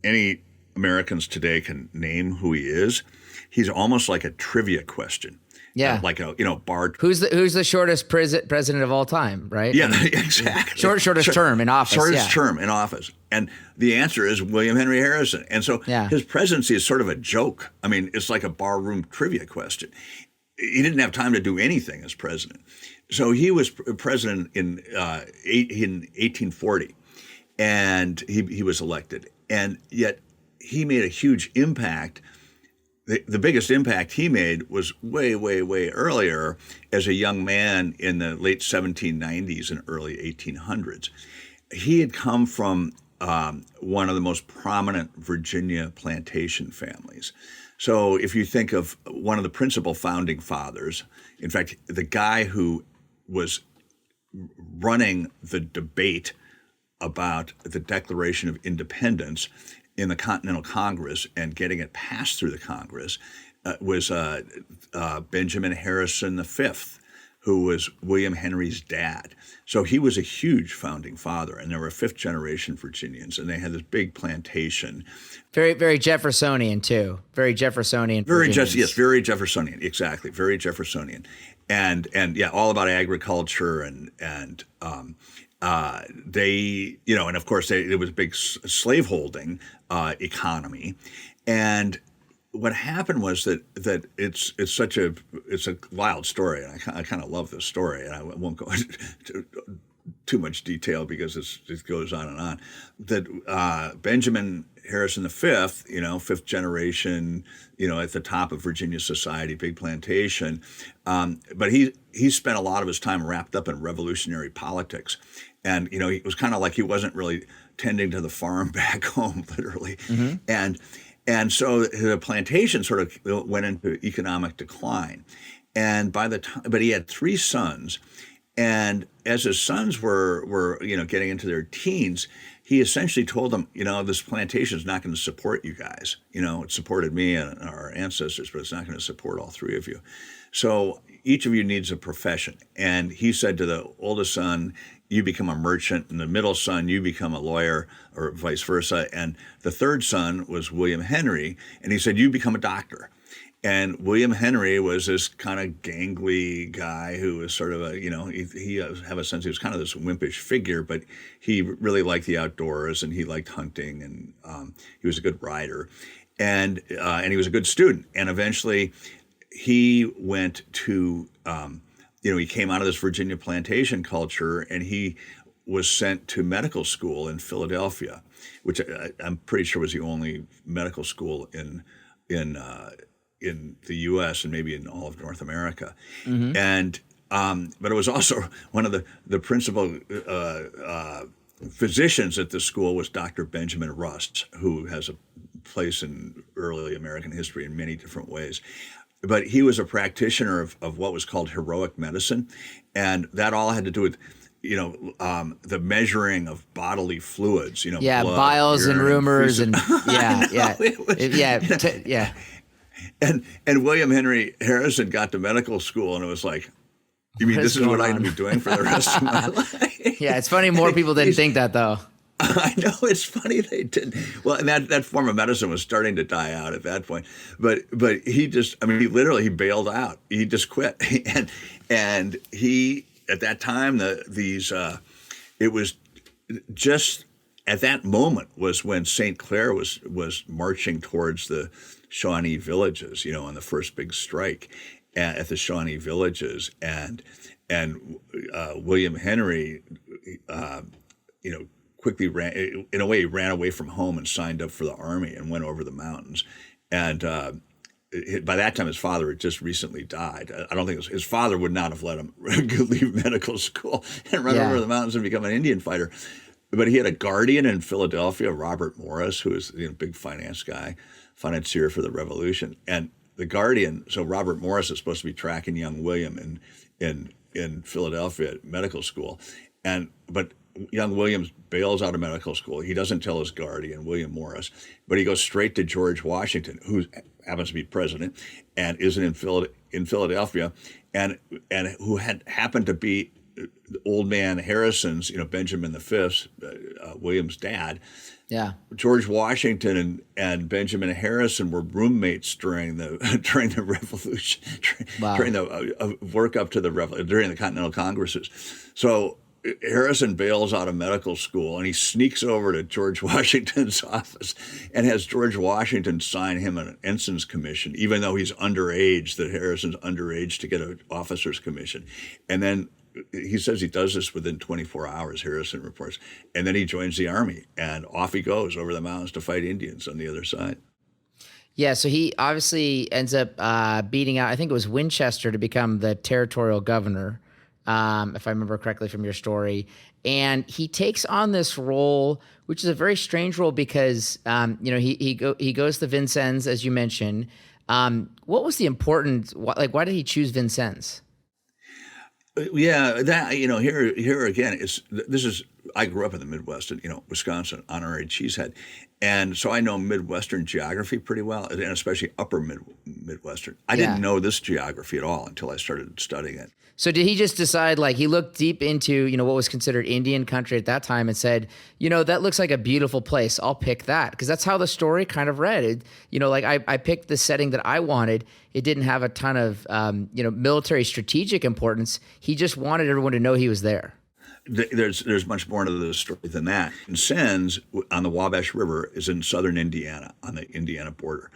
Speaker 3: any Americans today can name who he is, he's almost like a trivia question.
Speaker 2: Yeah.
Speaker 3: Like a bar.
Speaker 2: Who's the shortest president of all time, right?
Speaker 3: Yeah, exactly.
Speaker 2: Shortest term in office.
Speaker 3: Shortest term in office. And the answer is William Henry Harrison. And so his presidency is sort of a joke. I mean, it's like a barroom trivia question. He didn't have time to do anything as president. So he was president in 1840, and he was elected. And yet he made a huge impact. The biggest impact he made was way, way, way earlier as a young man in the late 1790s and early 1800s. He had come from one of the most prominent Virginia plantation families. So if you think of one of the principal founding fathers, in fact, the guy who was running the debate about the Declaration of Independence in the Continental Congress and getting it passed through the Congress was Benjamin Harrison V, who was William Henry's dad. So he was a huge founding father, and there were fifth-generation Virginians, and they had this big plantation.
Speaker 2: Very, very Jeffersonian too. Very Jeffersonian.
Speaker 3: Very Jeffersonian. Exactly, very Jeffersonian, and yeah, all about agriculture and they, and of course it was a big slaveholding economy, and what happened was that it's a wild story, and I kind of love this story, and I won't go into too much detail because it goes on and on. That Benjamin Harrison V, fifth generation, at the top of Virginia society, big plantation, but he spent a lot of his time wrapped up in revolutionary politics, and it was kind of like he wasn't really tending to the farm back home, literally, and so the plantation sort of went into economic decline, and but he had three sons, and as his sons were getting into their teens, he essentially told them, this plantation is not going to support you guys. It supported me and our ancestors, but it's not going to support all three of you. So each of you needs a profession. And he said to the oldest son, you become a merchant, and the middle son, you become a lawyer, or vice versa. And the third son was William Henry, and he said, you become a doctor. And William Henry was this kind of gangly guy who was sort of he have a sense he was kind of this wimpish figure, but he really liked the outdoors, and he liked hunting, and he was a good rider, and he was a good student. And eventually he went to, he came out of this Virginia plantation culture, and he was sent to medical school in Philadelphia, which I'm pretty sure was the only medical school in the U.S. and maybe in all of North America. And but it was also one of the principal physicians at the school was Dr. Benjamin Rust, who has a place in early American history in many different ways. But he was a practitioner of what was called heroic medicine, and that all had to do with the measuring of bodily fluids, blood,
Speaker 2: biles and rumors and
Speaker 3: And William Henry Harrison got to medical school, and it was like, you mean this is what I'm going to be doing for the rest of my life?
Speaker 2: Yeah, it's funny more people didn't think that, though.
Speaker 3: I know, it's funny they didn't. Well, and that form of medicine was starting to die out at that point. But he he bailed out. He just quit. And he, at that time, it was just at that moment was when St. Clair was marching towards the Shawnee villages, on the first big strike at the Shawnee villages, and William Henry, quickly ran away from home and signed up for the army and went over the mountains. And by that time, his father had just recently died. I don't think his father would not have let him leave medical school and run over the mountains and become an Indian fighter. But he had a guardian in Philadelphia, Robert Morris, who was a big finance guy, financier for the Revolution. And the guardian, so Robert Morris is supposed to be tracking young William in Philadelphia at medical school. But young William bails out of medical school. He doesn't tell his guardian, William Morris, but he goes straight to George Washington, who happens to be president and is in Philadelphia, and who had happened to be old man Harrison's, Benjamin V, William's dad.
Speaker 2: Yeah.
Speaker 3: George Washington and Benjamin Harrison were roommates during the Revolution,
Speaker 2: Wow.
Speaker 3: during the work up to during the Continental Congresses. So Harrison bails out of medical school and he sneaks over to George Washington's office and has George Washington sign him an ensign's commission, even though he's underage, that Harrison's underage to get an officer's commission. And then he says he does this within 24 hours, Harrison reports. And then he joins the army and off he goes over the mountains to fight Indians on the other side.
Speaker 2: Yeah, so he obviously ends up beating out, I think it was Winchester, to become the territorial governor, if I remember correctly from your story. And he takes on this role, which is a very strange role because, he goes to Vincennes, as you mentioned. What was the important, why did he choose Vincennes?
Speaker 3: Yeah, that here again I grew up in the Midwest, in Wisconsin, honorary cheesehead, and so I know Midwestern geography pretty well, and especially upper Midwestern. I didn't know this geography at all until I started studying it.
Speaker 2: So did he just decide, he looked deep into, what was considered Indian country at that time and said, that looks like a beautiful place. I'll pick that. Because that's how the story kind of read. I picked the setting that I wanted. It didn't have a ton of, military strategic importance. He just wanted everyone to know he was there.
Speaker 3: There's much more to the story than that. Vincennes on the Wabash River is in southern Indiana, on the Indiana border.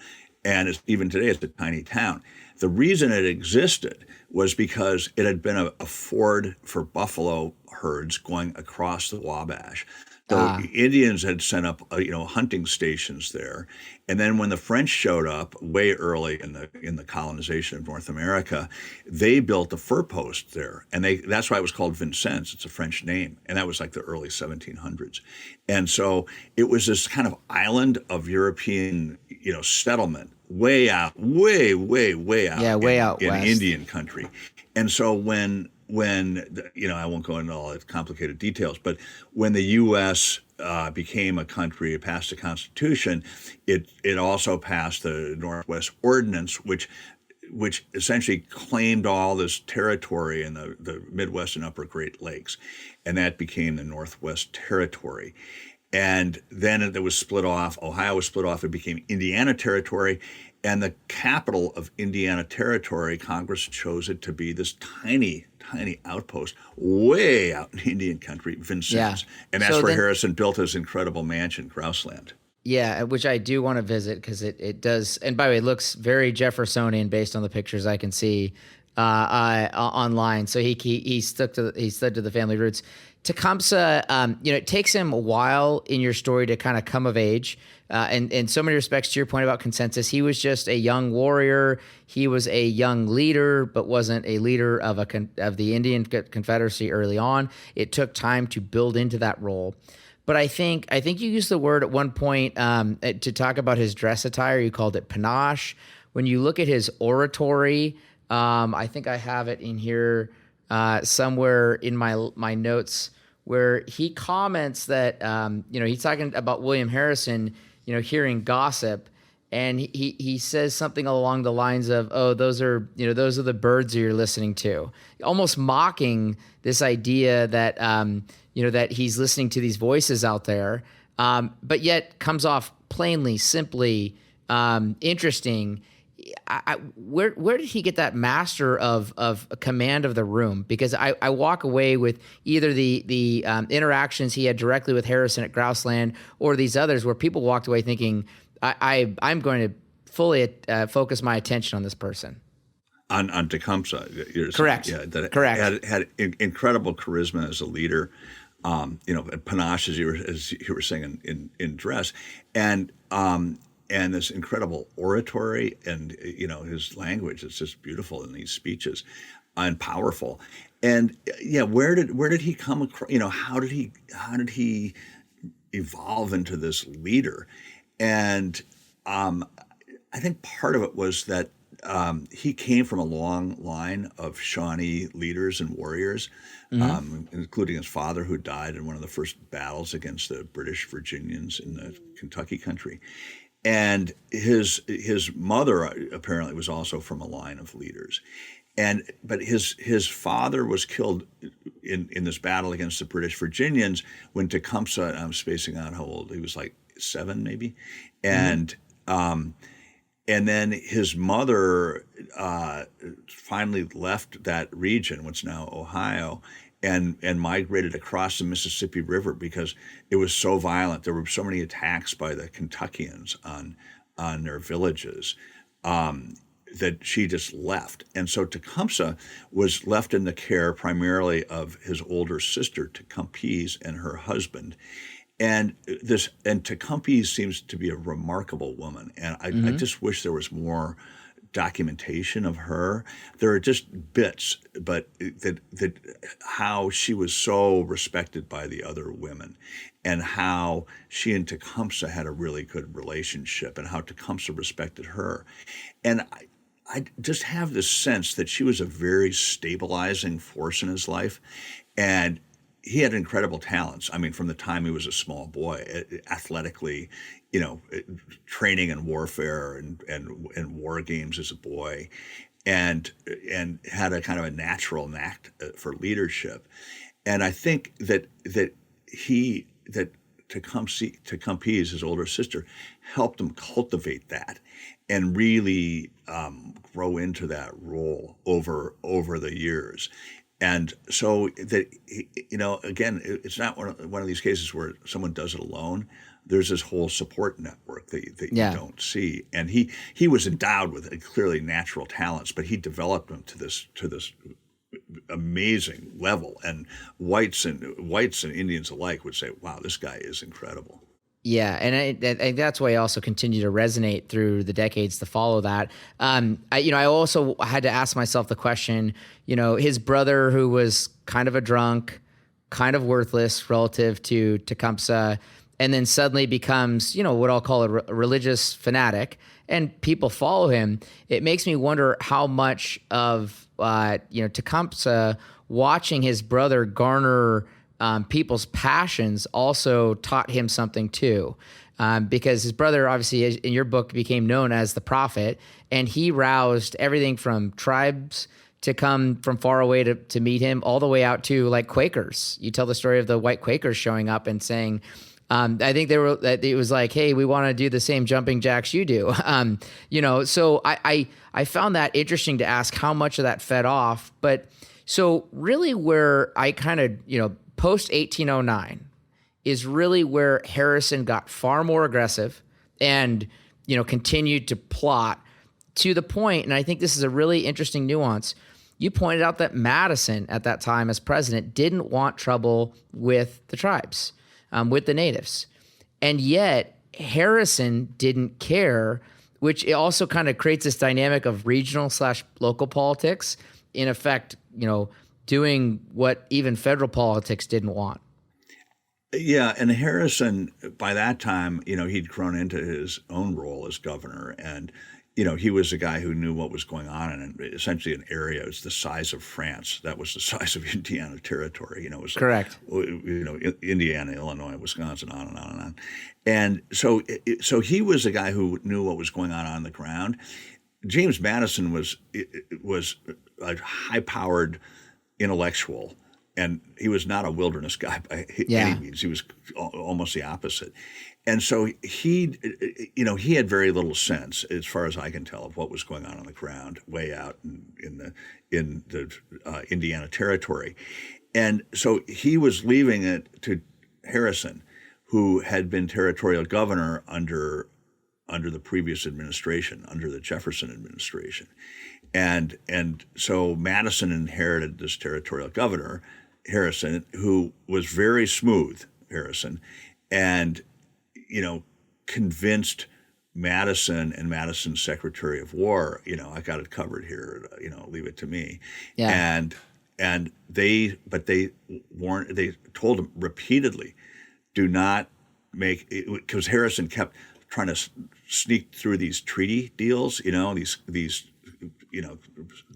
Speaker 3: And even today, it's a tiny town. The reason it existed was because it had been a ford for buffalo herds going across the Wabash. The Indians had set up, hunting stations there, and then when the French showed up way early in the colonization of North America, they built a fur post there, and that's why it was called Vincennes. It's a French name, and that was like the early 1700s, and so it was this kind of island of European, settlement, way out
Speaker 2: way out
Speaker 3: in
Speaker 2: west.
Speaker 3: Indian country, and so when I won't go into all the complicated details, but when the U.S. Became a country, it passed a constitution, it also passed the Northwest Ordinance, which essentially claimed all this territory in the Midwest and Upper Great Lakes, and that became the Northwest Territory. And then it was split off. Ohio was split off. It became Indiana Territory. And the capital of Indiana Territory, Congress chose it to be this tiny outpost way out in Indian country, Vincennes. Yeah. And that's where Harrison built his incredible mansion, Grouseland.
Speaker 2: Yeah, which I do want to visit because it does. And by the way, it looks very Jeffersonian based on the pictures I can see online. So he stuck to the family roots. Tecumseh, it takes him a while in your story to kind of come of age. And in so many respects, to your point about consensus, he was just a young warrior. He was a young leader, but wasn't a leader of the Indian Confederacy early on. It took time to build into that role. But I think you used the word at one point to talk about his dress attire. You called it panache. When you look at his oratory, I think I have it in here somewhere in my notes where he comments that he's talking about William Harrison, hearing gossip, and he says something along the lines of, "Oh, those are the birds you're listening to," almost mocking this idea that that he's listening to these voices out there, but yet comes off plainly, simply interesting. Where did he get that master of a command of the room? Because I walk away with either the interactions he had directly with Harrison at Grouseland or these others where people walked away thinking, I'm going to fully focus my attention on this person.
Speaker 3: On Tecumseh.
Speaker 2: Correct.
Speaker 3: Yeah, that
Speaker 2: Correct.
Speaker 3: Had incredible charisma as a leader, panache, as you were saying in dress, and this incredible oratory, and his language is just beautiful in these speeches, and powerful. And where did he come across? How did he evolve into this leader? And I think part of it was that he came from a long line of Shawnee leaders and warriors, including his father, who died in one of the first battles against the British Virginians in the Kentucky country. And his mother apparently was also from a line of leaders. But his father was killed in this battle against the British Virginians when Tecumseh, and I'm spacing out how old he was, like 7 maybe, and and then his mother finally left that region, what's now Ohio, and migrated across the Mississippi River because it was so violent. There were so many attacks by the Kentuckians on their villages that she just left. And so Tecumseh was left in the care primarily of his older sister, Tecumseh, and her husband. And Tecumseh seems to be a remarkable woman. And I just wish there was more documentation of her. There are just bits, but that how she was so respected by the other women, and how she and Tecumseh had a really good relationship, and how Tecumseh respected her. And I just have this sense that she was a very stabilizing force in his life, and he had incredible talents. I mean, from the time he was a small boy, athletically, training in warfare and war games as a boy, and had a kind of a natural knack for leadership. And I think that Tecumseh, his older sister, helped him cultivate that and really grow into that role over the years. And so that, again, it's not one of these cases where someone does it alone. There's this whole support network that you don't see. And he was endowed with clearly natural talents, but he developed them to this amazing level. And whites and Indians alike would say, wow, this guy is incredible.
Speaker 2: Yeah, and I think that's why I also continue to resonate through the decades to follow that. I also had to ask myself the question, his brother, who was kind of a drunk, kind of worthless relative to Tecumseh, and then suddenly becomes, what I'll call a religious fanatic, and people follow him. It makes me wonder how much of, Tecumseh watching his brother garner people's passions also taught him something too, because his brother, obviously, in your book, became known as the prophet, and he roused everything from tribes to come from far away to meet him, all the way out to like Quakers. You tell the story of the white Quakers showing up and saying, I think it was like, hey, we want to do the same jumping jacks you do. So I found that interesting to ask how much of that fed off. But so really where I kind of, post 1809 is really where Harrison got far more aggressive and, continued to plot to the point, and I think this is a really interesting nuance. You pointed out that Madison at that time as president didn't want trouble with the tribes, with the natives. And yet Harrison didn't care, which it also kind of creates this dynamic of regional/local politics, in effect, doing what even federal politics didn't want.
Speaker 3: Yeah, and Harrison, by that time, he'd grown into his own role as governor, and he was a guy who knew what was going on in essentially an area was the size of France. That was the size of Indiana Territory. It was
Speaker 2: correct.
Speaker 3: Indiana, Illinois, Wisconsin, on and on and on. And so he was a guy who knew what was going on the ground. James Madison was a high-powered intellectual, and he was not a wilderness guy by any means. He was almost the opposite. And so he had very little sense, as far as I can tell, of what was going on the ground way out in the Indiana Territory. And so he was leaving it to Harrison, who had been territorial governor under the previous administration, under the Jefferson administration. And so Madison inherited this territorial governor, Harrison, who was very smooth, Harrison, and convinced Madison and Madison's Secretary of War, I got it covered here, leave it to me. Yeah. And they told him repeatedly, do not make, because Harrison kept trying to sneak through these treaty deals, these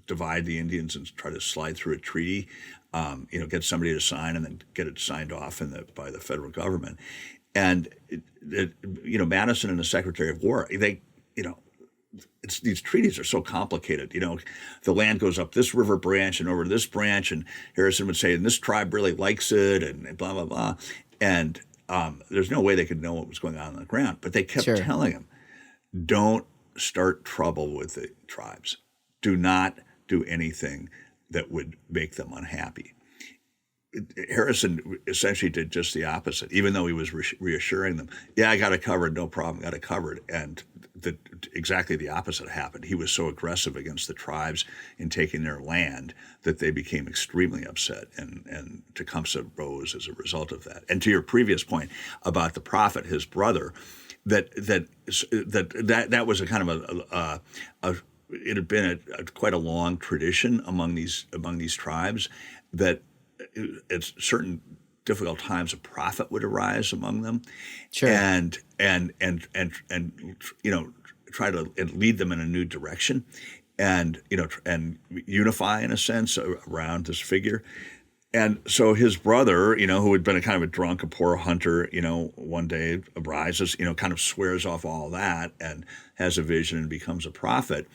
Speaker 3: divide the Indians and try to slide through a treaty, get somebody to sign and then get it signed off by the federal government. And Madison and the Secretary of War, these treaties are so complicated. The land goes up this river branch and over to this branch, and Harrison would say, and this tribe really likes it, and blah, blah, blah. And there's no way they could know what was going on the ground. But they kept telling him, don't start trouble with the tribes. Do not do anything that would make them unhappy. Harrison essentially did just the opposite, even though he was reassuring them, yeah, I got it covered, no problem, got it covered. And exactly the opposite happened. He was so aggressive against the tribes in taking their land that they became extremely upset, and Tecumseh rose as a result of that. And to your previous point about the prophet, his brother, that was a kind of it had been quite a long tradition among these tribes that at certain difficult times a prophet would arise among them, and try to lead them in a new direction, and unify in a sense around this figure. And so his brother, who had been a kind of a drunk, a poor hunter, one day arises, kind of swears off all that and has a vision and becomes a prophet,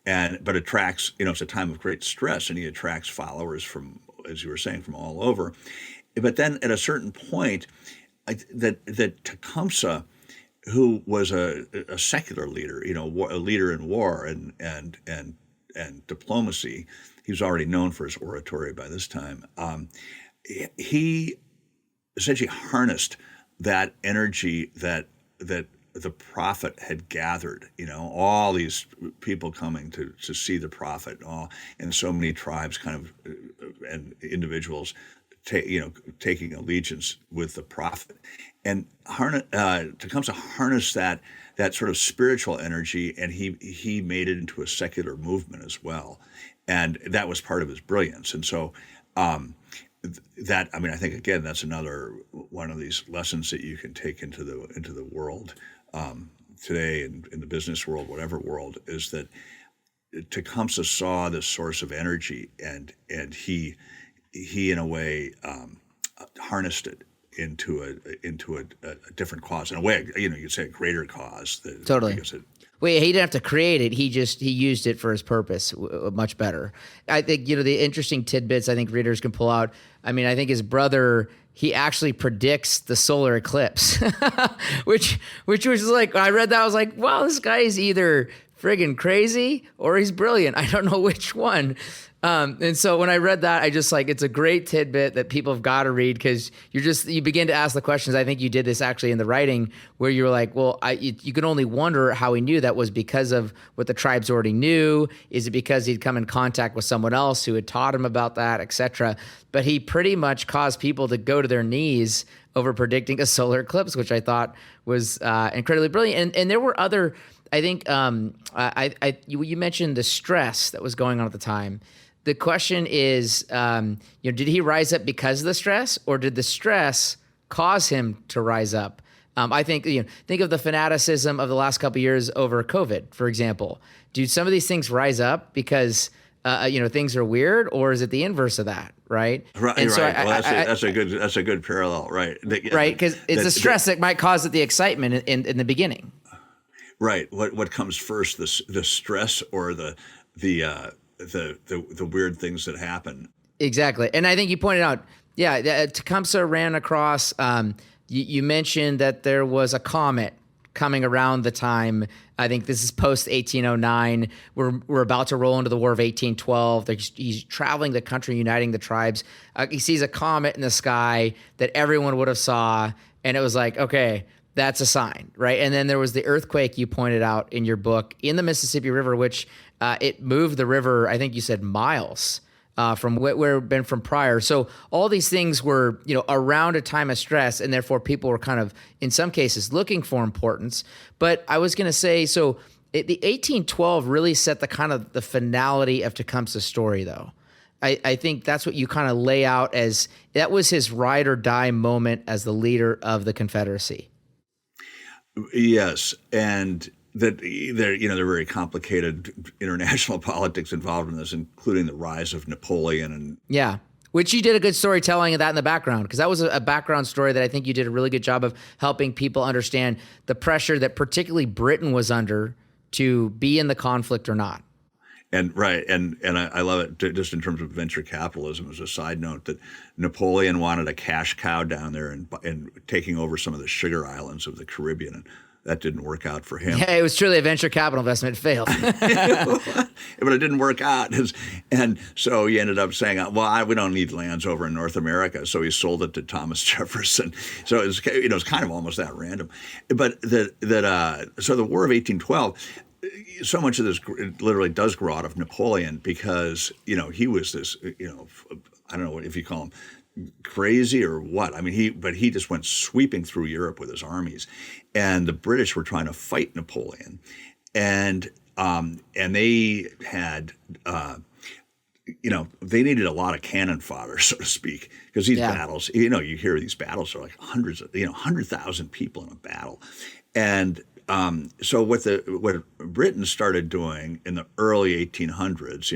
Speaker 3: but attracts, it's a time of great stress, and he attracts followers from, as you were saying, from all over. But then at a certain point, that Tecumseh, who was a secular leader, a leader in war and diplomacy, he was already known for his oratory by this time. He essentially harnessed that energy that the prophet had gathered, all these people coming to see the prophet, and so many tribes and individuals taking allegiance with the prophet. And Tecumseh harnessed that sort of spiritual energy, and he made it into a secular movement as well. And that was part of his brilliance. And so I think, again, that's another one of these lessons that you can take into the world today, and in the business world, whatever world, is that Tecumseh saw this source of energy, and he in a way harnessed it into a different cause. In a way, you'd say a greater cause.
Speaker 2: Totally. Well, he didn't have to create it. He used it for his purpose much better. I think, the interesting tidbits I think readers can pull out. I mean, I think his brother, he actually predicts the solar eclipse, which was like, when I read that, I was like, wow, this guy is either friggin' crazy or he's brilliant. I don't know which one. And so when I read that, I just it's a great tidbit that people have got to read, because you begin to ask the questions. I think you did this actually in the writing, where you were like, well, you can only wonder how he knew that was because of what the tribes already knew. Is it because he'd come in contact with someone else who had taught him about that, et cetera? But he pretty much caused people to go to their knees over predicting a solar eclipse, which I thought was incredibly brilliant. And there were other, I think, you mentioned the stress that was going on at the time. The question is, did he rise up because of the stress, or did the stress cause him to rise up? I think, think of the fanaticism of the last couple of years over COVID, for example. Do some of these things rise up because, things are weird, or is it the inverse of that, right?
Speaker 3: Right. And so that's a good parallel, right?
Speaker 2: Right, because it's the stress that might cause the excitement in the beginning.
Speaker 3: Right. What comes first, the stress or the weird things that happen?
Speaker 2: Exactly. And I think you pointed out, Tecumseh ran across, you mentioned that there was a comet coming around the time. I think this is post 1809. We're about to roll into the War of 1812. He's traveling the country, uniting the tribes. He sees a comet in the sky that everyone would have saw, and it was like, okay, that's a sign, right? And then there was the earthquake you pointed out in your book in the Mississippi River, which it moved the river, I think you said miles from where it had been from prior. So all these things were, around a time of stress, and therefore people were kind of, in some cases, looking for importance. But I was going to say, the 1812 really set the kind of the finality of Tecumseh's story, though. I think that's what you kind of lay out as, that was his ride or die moment as the leader of the Confederacy.
Speaker 3: Yes, and that there are very complicated international politics involved in this, including the rise of Napoleon and
Speaker 2: which you did a good storytelling of that in the background, because that was a background story that I think you did a really good job of helping people understand the pressure that particularly Britain was under to be in the conflict or not.
Speaker 3: And right, and I love it just in terms of venture capitalism as a side note that Napoleon wanted a cash cow down there and taking over some of the sugar islands of the Caribbean, and that didn't work out for him.
Speaker 2: Yeah, it was truly a venture capital investment. It failed.
Speaker 3: But it didn't work out. And so he ended up saying, well, we don't need lands over in North America. So he sold it to Thomas Jefferson. So it's kind of almost that random. But so the War of 1812, so much of this literally does grow out of Napoleon because, he was this, I don't know if you call him crazy or what. I mean, he just went sweeping through Europe with his armies, and the British were trying to fight Napoleon, and they had, they needed a lot of cannon fodder, so to speak, because these battles, you hear these battles are like 100,000 people in a battle, and so what Britain started doing in the early 1800s,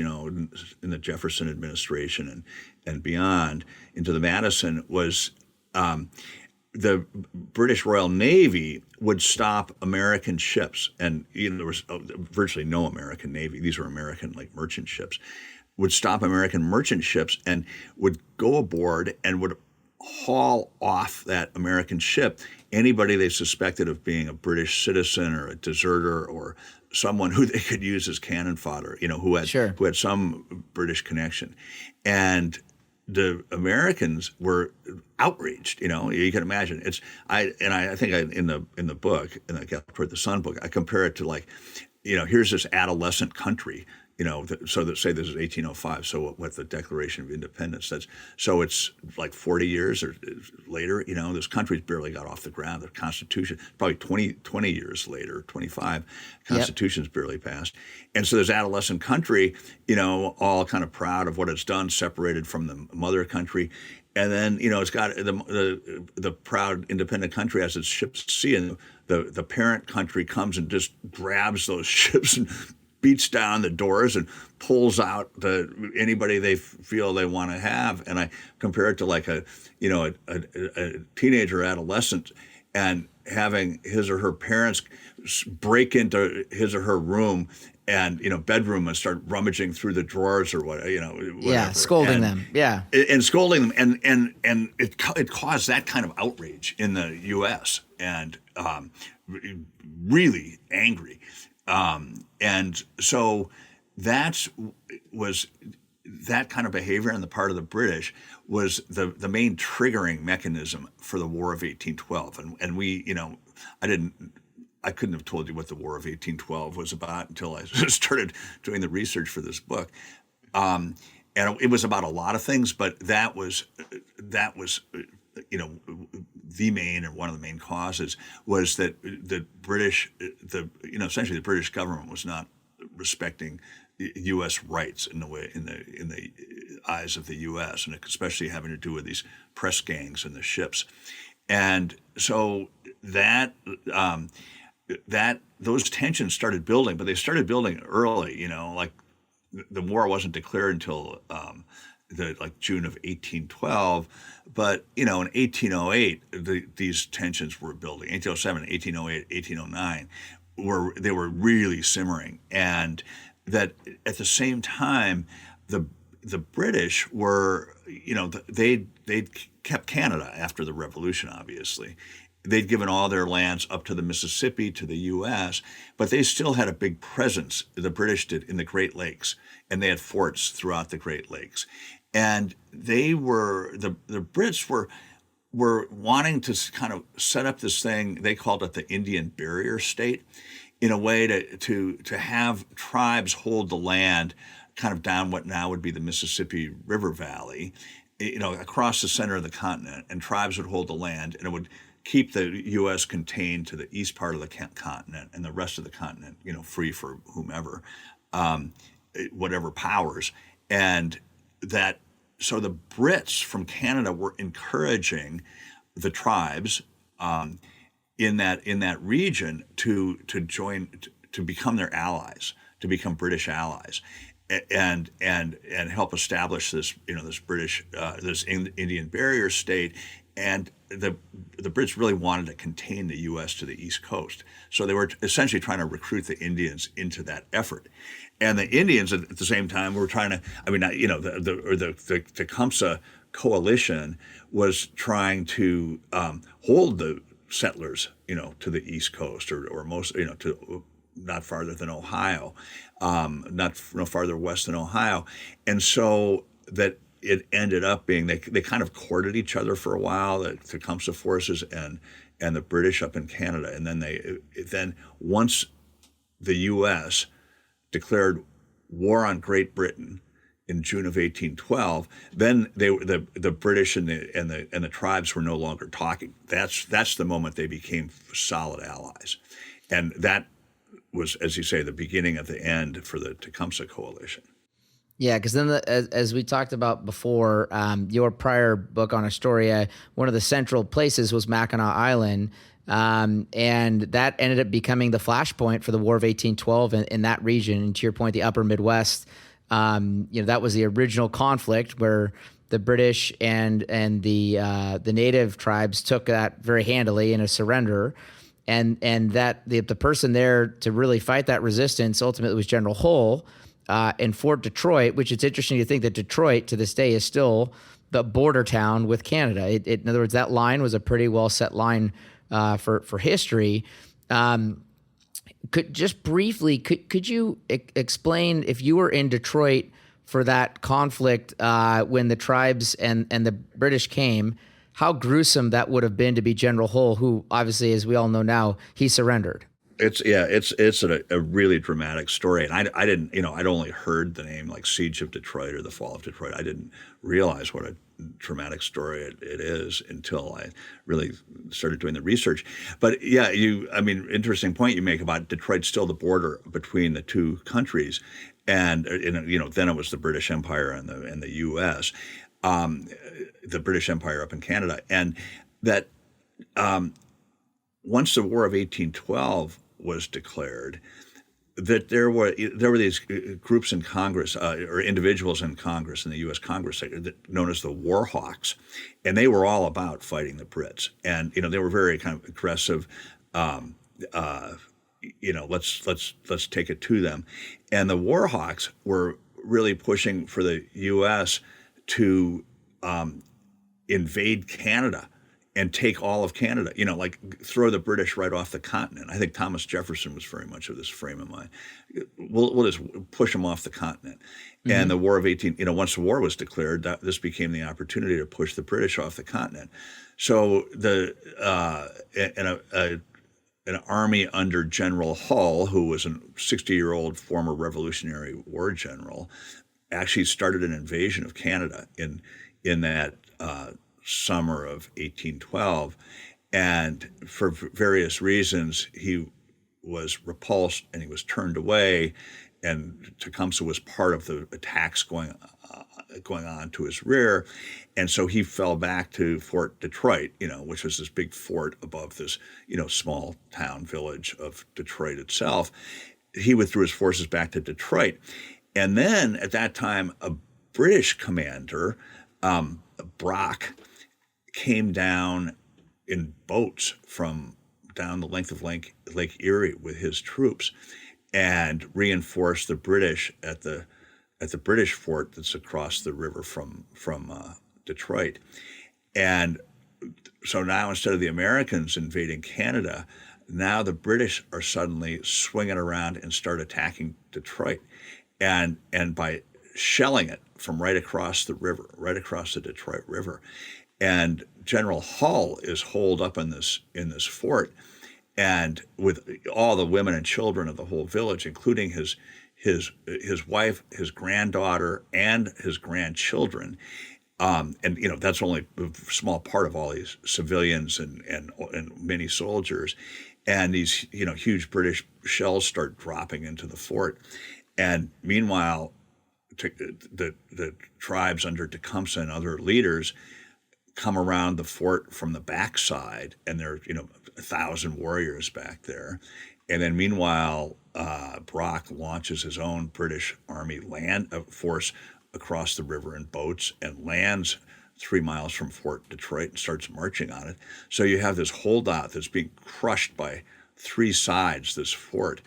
Speaker 3: in the Jefferson administration and beyond into the Madison, was the British Royal Navy would stop American ships, and there was virtually no American Navy. These were American merchant ships. Would stop American merchant ships and would go aboard and would haul off that American ship anybody they suspected of being a British citizen or a deserter or someone who they could use as cannon fodder, who had some British connection. And the Americans were outraged. You can imagine. I think in the book, in the Gallop Toward the Sun book, I compare it to here's this adolescent country. So that say this is 1805. So what the Declaration of Independence? So it's like 40 years or later. This country's barely got off the ground. The Constitution, probably 20 years later, 25, Constitution's barely passed. And so this adolescent country, all kind of proud of what it's done, separated from the mother country. And then, it's got the proud independent country has its ships at sea, and the parent country comes and just grabs those ships and beats down the doors and pulls out anybody they feel they want to have. And I compare it to a teenager or adolescent and having his or her parents break into his or her room and bedroom and start rummaging through the drawers or whatever.
Speaker 2: Scolding them.
Speaker 3: And scolding them, and it caused that kind of outrage in the U.S. and really angry. And so that kind of behavior on the part of the British was the main triggering mechanism for the War of 1812. And we, I couldn't have told you what the War of 1812 was about until I started doing the research for this book. And it was about a lot of things, but that was the main, or one of the main causes, was that the British, essentially the British government was not respecting U.S. rights in the eyes of the U.S., and especially having to do with these press gangs and the ships. And so those tensions started building, but they started building early. The war wasn't declared until June of 1812, but in 1808 these tensions were building. 1807, 1808, 1809 they were really simmering, and that at the same time the British were they'd kept Canada after the Revolution, obviously. They'd given all their lands up to the Mississippi to the U.S., but they still had a big presence, the British did, in the Great Lakes, and they had forts throughout the Great Lakes. And the Brits were wanting to kind of set up this thing, they called it the Indian barrier state, in a way to have tribes hold the land kind of down what now would be the Mississippi River Valley, across the center of the continent, and tribes would hold the land, and it would keep the U.S. contained to the east part of the continent, and the rest of the continent, free for whomever, whatever powers. And so the Brits from Canada were encouraging the tribes in that region to join, to become their allies, to become British allies, and help establish this this British this Indian barrier state. And the Brits really wanted to contain the U.S. to the East Coast. So they were essentially trying to recruit the Indians into that effort. And the Indians at the same time were trying to, the Tecumseh coalition was trying to hold the settlers, to the East Coast or most, to not farther than Ohio, no farther west than Ohio. And so that it ended up being, they kind of courted each other for a while, the Tecumseh forces and the British up in Canada. And then once the U.S. declared war on Great Britain in June of 1812, then the British and the tribes were no longer talking. That's the moment they became solid allies, and that was, as you say, the beginning of the end for the Tecumseh coalition.
Speaker 2: Yeah, because then, as we talked about before, your prior book on Astoria, one of the central places was Mackinac Island, and that ended up becoming the flashpoint for the War of 1812 in that region. And to your point, the Upper Midwest, that was the original conflict where the British and the native tribes took that very handily in a surrender. And that the person there to really fight that resistance ultimately was General Hull in Fort Detroit, which it's interesting to think that Detroit to this day is still the border town with Canada. In other words, that line was a pretty well set line for history. Could you explain, if you were in Detroit for that conflict when the tribes and the British came, how gruesome that would have been to be General Hull, who obviously, as we all know now, he surrendered?
Speaker 3: It's a really dramatic story, and I didn't, I'd only heard the name like Siege of Detroit or the Fall of Detroit. I didn't realize what a dramatic story it is until I really started doing the research. But yeah, interesting point you make about Detroit, still the border between the two countries, and then it was the British Empire and the U.S. The British Empire up in Canada, and that once the War of 1812 was declared, that there were these groups in Congress or individuals in Congress, in the U.S. Congress, known as the War Hawks, and they were all about fighting the Brits, and they were very kind of aggressive. Let's take it to them, and the War Hawks were really pushing for the U.S. to invade Canada and take all of Canada, like throw the British right off the continent. I think Thomas Jefferson was very much of this frame of mind. We'll just push them off the continent. Mm-hmm. And the War of once the war was declared, this became the opportunity to push the British off the continent. So an army under General Hull, who was a 60-year-old former Revolutionary War general, actually started an invasion of Canada in that summer of 1812, and for various reasons he was repulsed and he was turned away, and Tecumseh was part of the attacks going on to his rear, and so he fell back to Fort Detroit, which was this big fort above this small town village of Detroit itself. He withdrew his forces back to Detroit, and then at that time a British commander, Brock, came down in boats from down the length of Lake Erie with his troops, and reinforced the British at the British fort that's across the river from Detroit. And so now, instead of the Americans invading Canada, now the British are suddenly swinging around and start attacking Detroit, and by shelling it from right across the river, right across the Detroit River. And General Hull is holed up in this fort, and with all the women and children of the whole village, including his wife, his granddaughter, and his grandchildren. And that's only a small part of all these civilians and many soldiers. And these huge British shells start dropping into the fort. And meanwhile, the tribes under Tecumseh and other leaders come around the fort from the backside, and there are 1,000 warriors back there. And then meanwhile, Brock launches his own British Army land force across the river in boats and lands 3 miles from Fort Detroit and starts marching on it. So you have this holdout that's being crushed by 3 sides, this fort,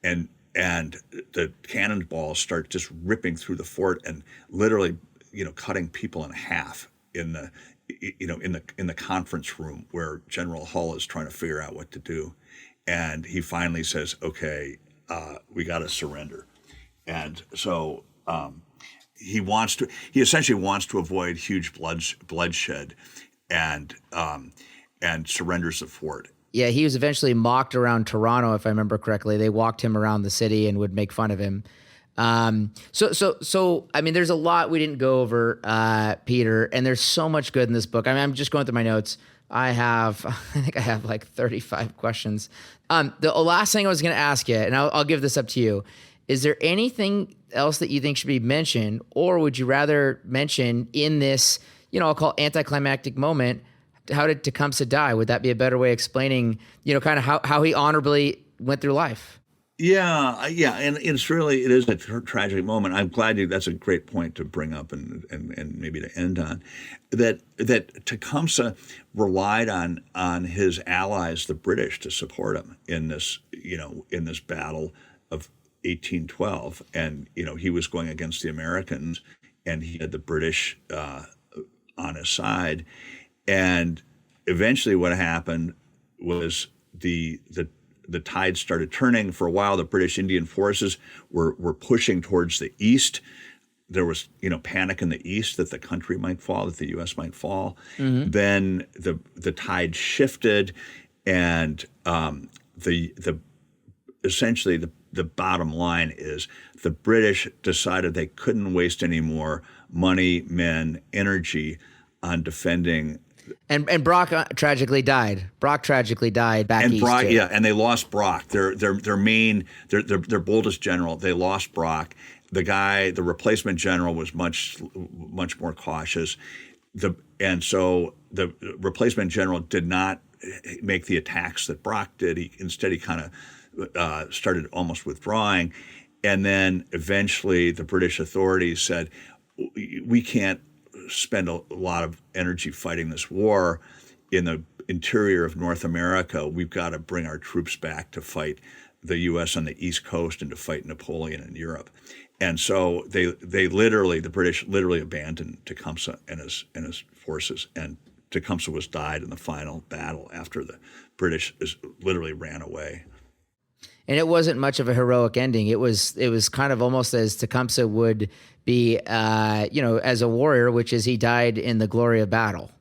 Speaker 3: and the cannonballs start just ripping through the fort and literally, cutting people in half in the conference room where General Hull is trying to figure out what to do. And he finally says, okay, we got to surrender. And so he essentially wants to avoid huge bloodshed and surrenders the fort.
Speaker 2: Yeah, he was eventually mocked around Toronto, if I remember correctly. They walked him around the city and would make fun of him. So I mean, there's a lot we didn't go over, Peter, and there's so much good in this book. I mean, I'm just going through my notes. I think I have like 35 questions. The last thing I was going to ask you, and I'll give this up to you. Is there anything else that you think should be mentioned, or would you rather mention in this, I'll call anticlimactic moment, how did Tecumseh die? Would that be a better way of explaining, kind of how he honorably went through life?
Speaker 3: Yeah, and it is a tragic moment. I'm glad that's a great point to bring up and maybe to end on. That Tecumseh relied on his allies, the British, to support him in this battle of 1812, and he was going against the Americans, and he had the British on his side. And eventually what happened was the tide started turning. For a while, the British Indian forces were pushing towards the east. There was, panic in the east that the country might fall, that the U.S. might fall. Mm-hmm. Then the tide shifted, and essentially the bottom line is the British decided they couldn't waste any more money, men, energy on defending.
Speaker 2: And Brock tragically died. Brock tragically died back east.
Speaker 3: And they lost Brock. Their boldest general. They lost Brock. The replacement general was much more cautious. And so the replacement general did not make the attacks that Brock did. Instead he kind of started almost withdrawing, and then eventually the British authorities said, we can't spend a lot of energy fighting this war in the interior of North America. We've got to bring our troops back to fight the U.S. on the East Coast and to fight Napoleon in Europe. And so the British literally abandoned Tecumseh and his forces, and Tecumseh was died in the final battle after the British literally ran away.
Speaker 2: And it wasn't much of a heroic ending. It was kind of almost as Tecumseh would be, as a warrior, which is he died in the glory of battle.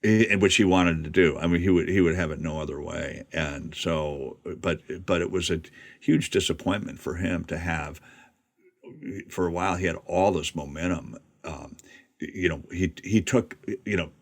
Speaker 3: In which he wanted to do. I mean, he would have it no other way. And so, but it was a huge disappointment for him to have. For a while, he had all this momentum. He took,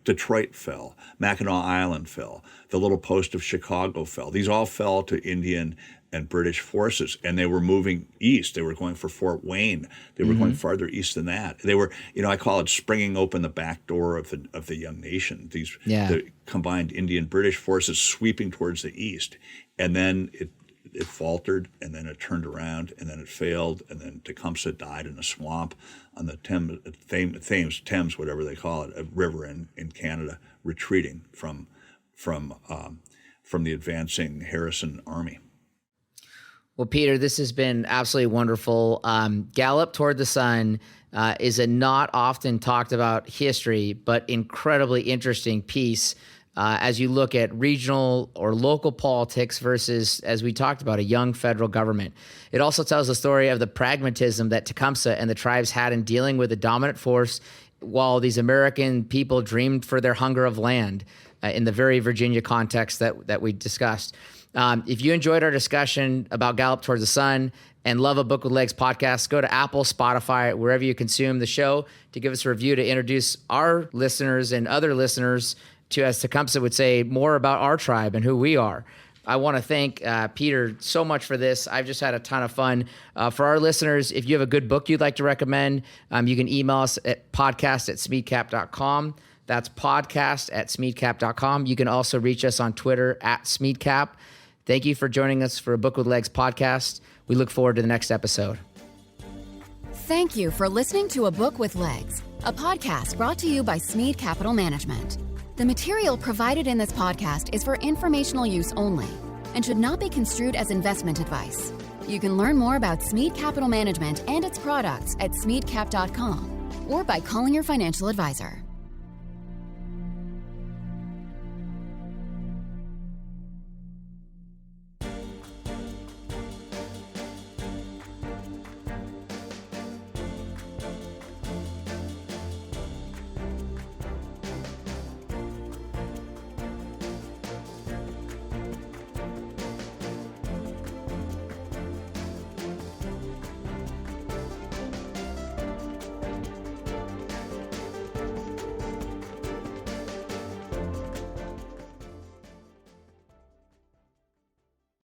Speaker 3: Detroit fell, Mackinac Island fell, the little post of Chicago fell. These all fell to Indian and British forces, and they were moving east. They were going for Fort Wayne. They were going farther east than that. They were, I call it springing open the back door of the young nation. The combined Indian British forces sweeping towards the east, and then it faltered, and then it turned around, and then it failed, and then Tecumseh died in a swamp on the Thames, whatever they call it, a river in Canada, retreating from the advancing Harrison army.
Speaker 2: Well, Peter, this has been absolutely wonderful. Gallop Toward the Sun is a not often talked about history, but incredibly interesting piece as you look at regional or local politics versus, as we talked about, a young federal government. It also tells the story of the pragmatism that Tecumseh and the tribes had in dealing with a dominant force while these American people dreamed for their hunger of land in the very Virginia context that we discussed. If you enjoyed our discussion about Gallop Toward the Sun and love a Book with Legs podcast, go to Apple, Spotify, wherever you consume the show, to give us a review, to introduce our listeners and other listeners to, as Tecumseh would say, more about our tribe and who we are. I want to thank Peter so much for this. I've just had a ton of fun. For our listeners, if you have a good book you'd like to recommend, you can email us at podcast@smeedcap.com. That's podcast@smeedcap.com. You can also reach us on Twitter @smeedcap. Thank you for joining us for a Book with Legs podcast. We look forward to the next episode.
Speaker 1: Thank you for listening to A Book with Legs. a podcast brought to you by Smead Capital Management. The material provided in this podcast is for informational use only and should not be construed as investment advice. You can learn more about Smead Capital Management and its products at smeadcap.com or by calling your financial advisor.